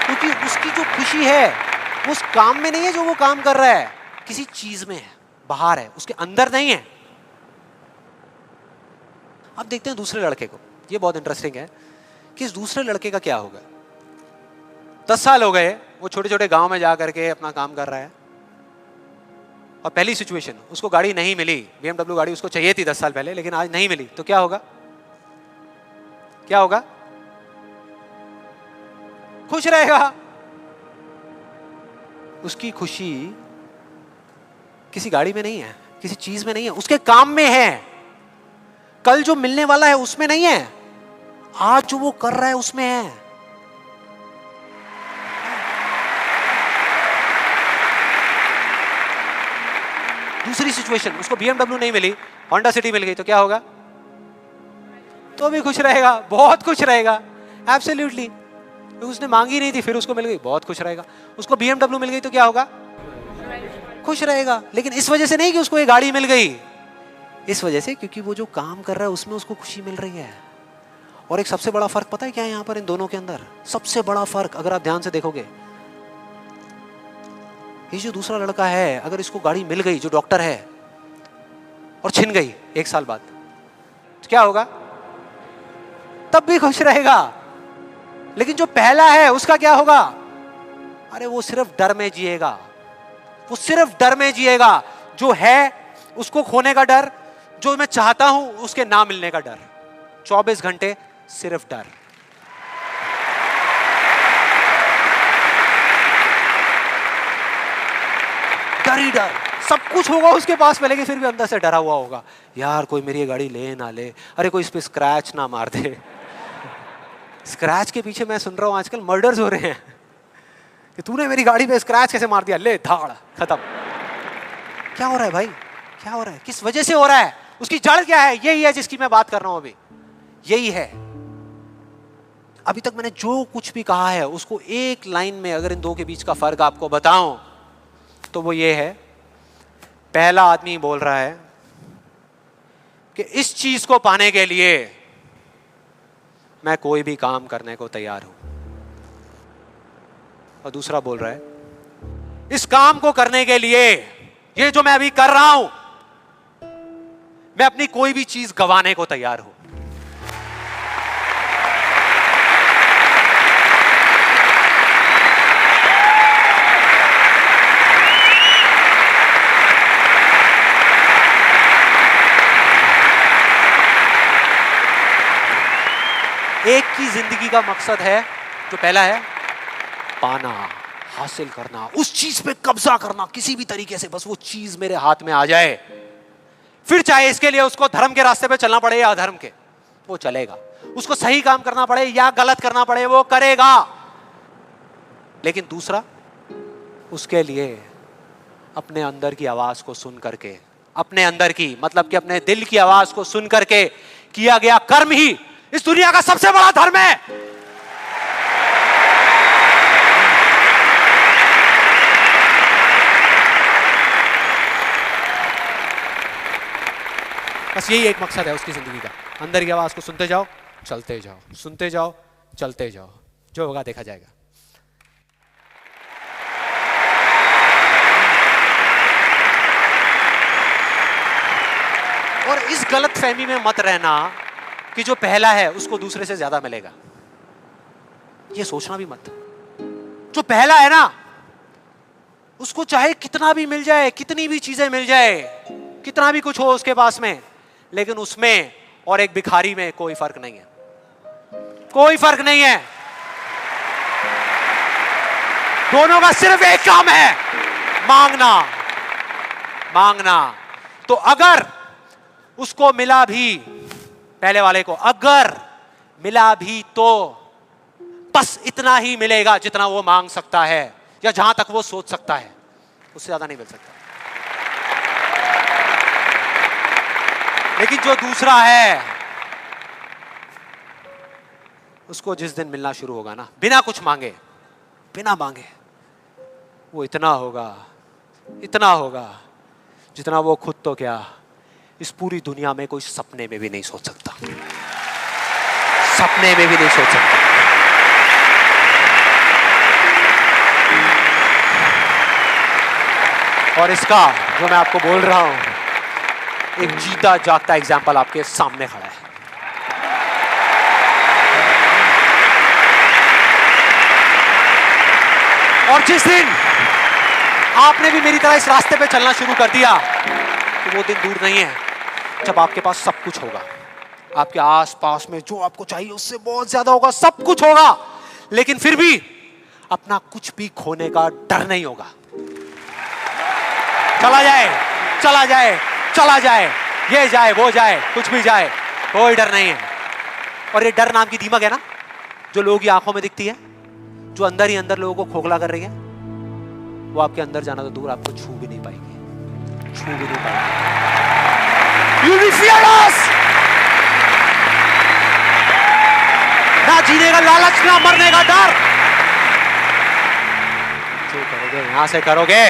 क्योंकि उसकी जो खुशी है वो उस काम में नहीं है जो वो काम कर रहा है, किसी चीज में है, बाहर है, उसके अंदर नहीं है। अब देखते हैं दूसरे लड़के को। ये बहुत इंटरेस्टिंग है कि इस दूसरे लड़के का क्या होगा। 10 साल हो गए, वो छोटे छोटे गांव में जा करके अपना काम कर रहा है और पहली सिचुएशन, उसको गाड़ी नहीं मिली, BMW गाड़ी उसको चाहिए थी 10 साल पहले लेकिन आज नहीं मिली, तो क्या होगा? क्या होगा? खुश रहेगा। उसकी खुशी किसी गाड़ी में नहीं है, किसी चीज में नहीं है, उसके काम में है। कल जो मिलने वाला है उसमें नहीं है, आज जो वो कर रहा है उसमें है। दूसरी सिचुएशन, उसको BMW नहीं मिली, होंडा सिटी मिल गई, तो क्या होगा? तो भी खुश रहेगा, बहुत खुश रहेगा, एब्सोल्युटली। उसने मांगी नहीं थी, फिर उसको मिल गई, बहुत खुश रहेगा। उसको BMW मिल गई तो क्या होगा? खुश रहेगा। लेकिन इस वजह से नहीं कि उसको ये गाड़ी मिल गई, इस वजह से क्योंकि वो जो काम कर रहा है उसमें उसको खुशी मिल रही है। और एक सबसे बड़ा फर्क पता है क्या है यहां पर इन दोनों के अंदर? सबसे बड़ा फर्क अगर आप ध्यान से देखोगे, ये जो दूसरा लड़का है, अगर इसको गाड़ी मिल गई, जो डॉक्टर है, और छिन गई 1 साल बाद, तो क्या होगा? तब भी खुश रहेगा। लेकिन जो पहला है उसका क्या होगा? अरे वो सिर्फ डर में जिएगा, वो सिर्फ डर में जिएगा। जो है उसको खोने का डर, जो मैं चाहता हूं उसके ना मिलने का डर, 24 घंटे सिर्फ डर। डर ही डर, सब कुछ होगा उसके पास में लेकिन फिर भी अंदर से डरा हुआ होगा, यार कोई मेरी गाड़ी ले ना ले, अरे कोई इस पे स्क्रैच ना मार दे। स्क्रैच के पीछे मैं सुन रहा हूं आजकल मर्डर्स हो रहे हैं कि तूने मेरी गाड़ी पे स्क्रैच कैसे मार दिया, ले धाड़, खत्म। क्या हो रहा है भाई? क्या हो रहा है? किस वजह से हो रहा है? उसकी जड़ क्या है? यही है जिसकी मैं बात कर रहा हूं अभी, यही है। अभी तक मैंने जो कुछ भी कहा है उसको एक लाइन में अगर इन दो के बीच का फर्क आपको बताऊं तो वो ये है, पहला आदमी बोल रहा है कि इस चीज को पाने के लिए मैं कोई भी काम करने को तैयार हूं। और दूसरा बोल रहा है, इस काम को करने के लिए, ये जो मैं अभी कर रहा हूं, मैं अपनी कोई भी चीज गंवाने को तैयार हूं। एक की जिंदगी का मकसद है, जो पहला है पाना, हासिल करना, उस चीज पे कब्जा करना किसी भी तरीके से, बस वो चीज मेरे हाथ में आ जाए। फिर चाहे इसके लिए उसको धर्म के रास्ते पे चलना पड़े या अधर्म के, वो चलेगा। उसको सही काम करना पड़े या गलत करना पड़े, वो करेगा। लेकिन दूसरा, उसके लिए अपने अंदर की आवाज को सुन करके, अपने अंदर की मतलब कि अपने दिल की आवाज को सुन करके किया गया कर्म ही इस दुनिया का सबसे बड़ा धर्म है। बस यही एक मकसद है उसकी जिंदगी का, अंदर की आवाज को सुनते जाओ, चलते जाओ, सुनते जाओ, चलते जाओ, जो होगा देखा जाएगा। और इस गलत फहमी में मत रहना कि जो पहला है उसको दूसरे से ज्यादा मिलेगा, ये सोचना भी मत। जो पहला है ना, उसको चाहे कितना भी मिल जाए, कितनी भी चीजें मिल जाए, कितना भी कुछ हो उसके पास में, लेकिन उसमें और एक भिखारी में कोई फर्क नहीं है, कोई फर्क नहीं है। दोनों का सिर्फ एक काम है, मांगना, मांगना। तो अगर उसको मिला भी, पहले वाले को अगर मिला भी, तो बस इतना ही मिलेगा जितना वो मांग सकता है या जहां तक वो सोच सकता है, उससे ज्यादा नहीं मिल सकता। लेकिन जो दूसरा है, उसको जिस दिन मिलना शुरू होगा ना, बिना कुछ मांगे, बिना मांगे, वो इतना होगा, इतना होगा जितना वो खुद तो क्या, इस पूरी दुनिया में कोई सपने में भी नहीं सोच सकता, सपने में भी नहीं सोच सकता। और इसका जो मैं आपको बोल रहा हूं, एक जीता जागता एग्जाम्पल आपके सामने खड़ा है। और जिस दिन आपने भी मेरी तरह इस रास्ते पे चलना शुरू कर दिया, तो वो दिन दूर नहीं है जब आपके पास सब कुछ होगा, आपके आसपास में जो आपको चाहिए उससे बहुत ज्यादा होगा, सब कुछ होगा, लेकिन फिर भी अपना कुछ भी खोने का डर नहीं होगा। चला जाए, चला जाए, चला जाए, ये जाए, वो जाए, कुछ भी जाए, कोई डर नहीं है। और ये डर नाम की दीमक है ना, जो लोगों की आंखों में दिखती है, जो अंदर ही अंदर लोगों को खोखला कर रही है, वो आपके अंदर जाना तो दूर, आपको छू भी नहीं पाएगी, छू भी नहीं पाएगी। You will be fearless। ना जीने का लालच, ना मरने का डर। जो करोगे यहां से करोगे।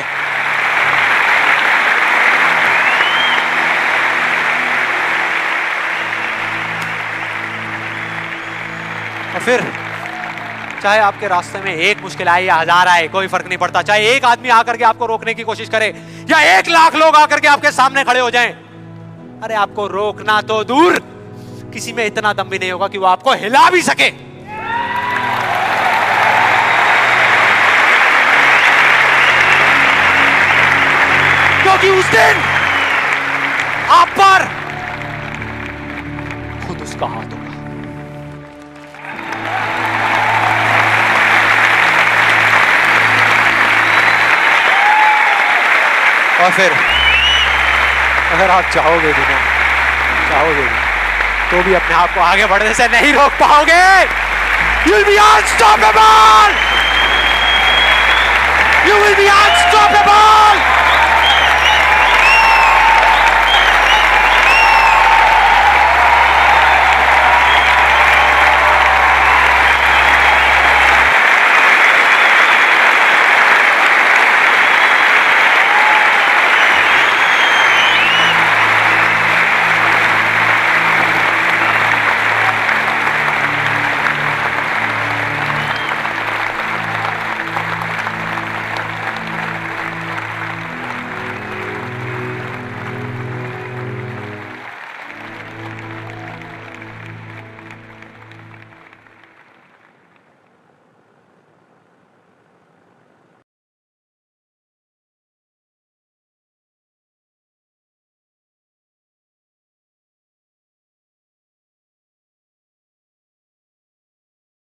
और फिर चाहे आपके रास्ते में एक मुश्किल आए या हजार आए, कोई फर्क नहीं पड़ता। चाहे एक आदमी आकर के आपको रोकने की कोशिश करे या 1 लाख लोग आकर के आपके सामने खड़े हो जाएं, अरे आपको रोकना तो दूर, किसी में इतना दम भी नहीं होगा कि वो आपको हिला भी सके। क्योंकि उस दिन आप पर खुद उसका हाथ होगा। और फिर अगर आप चाहोगे भी ना, चाहोगे भी, तो भी अपने आप को आगे बढ़ने से नहीं रोक पाओगे। You'll be unstoppable! You will be unstoppable!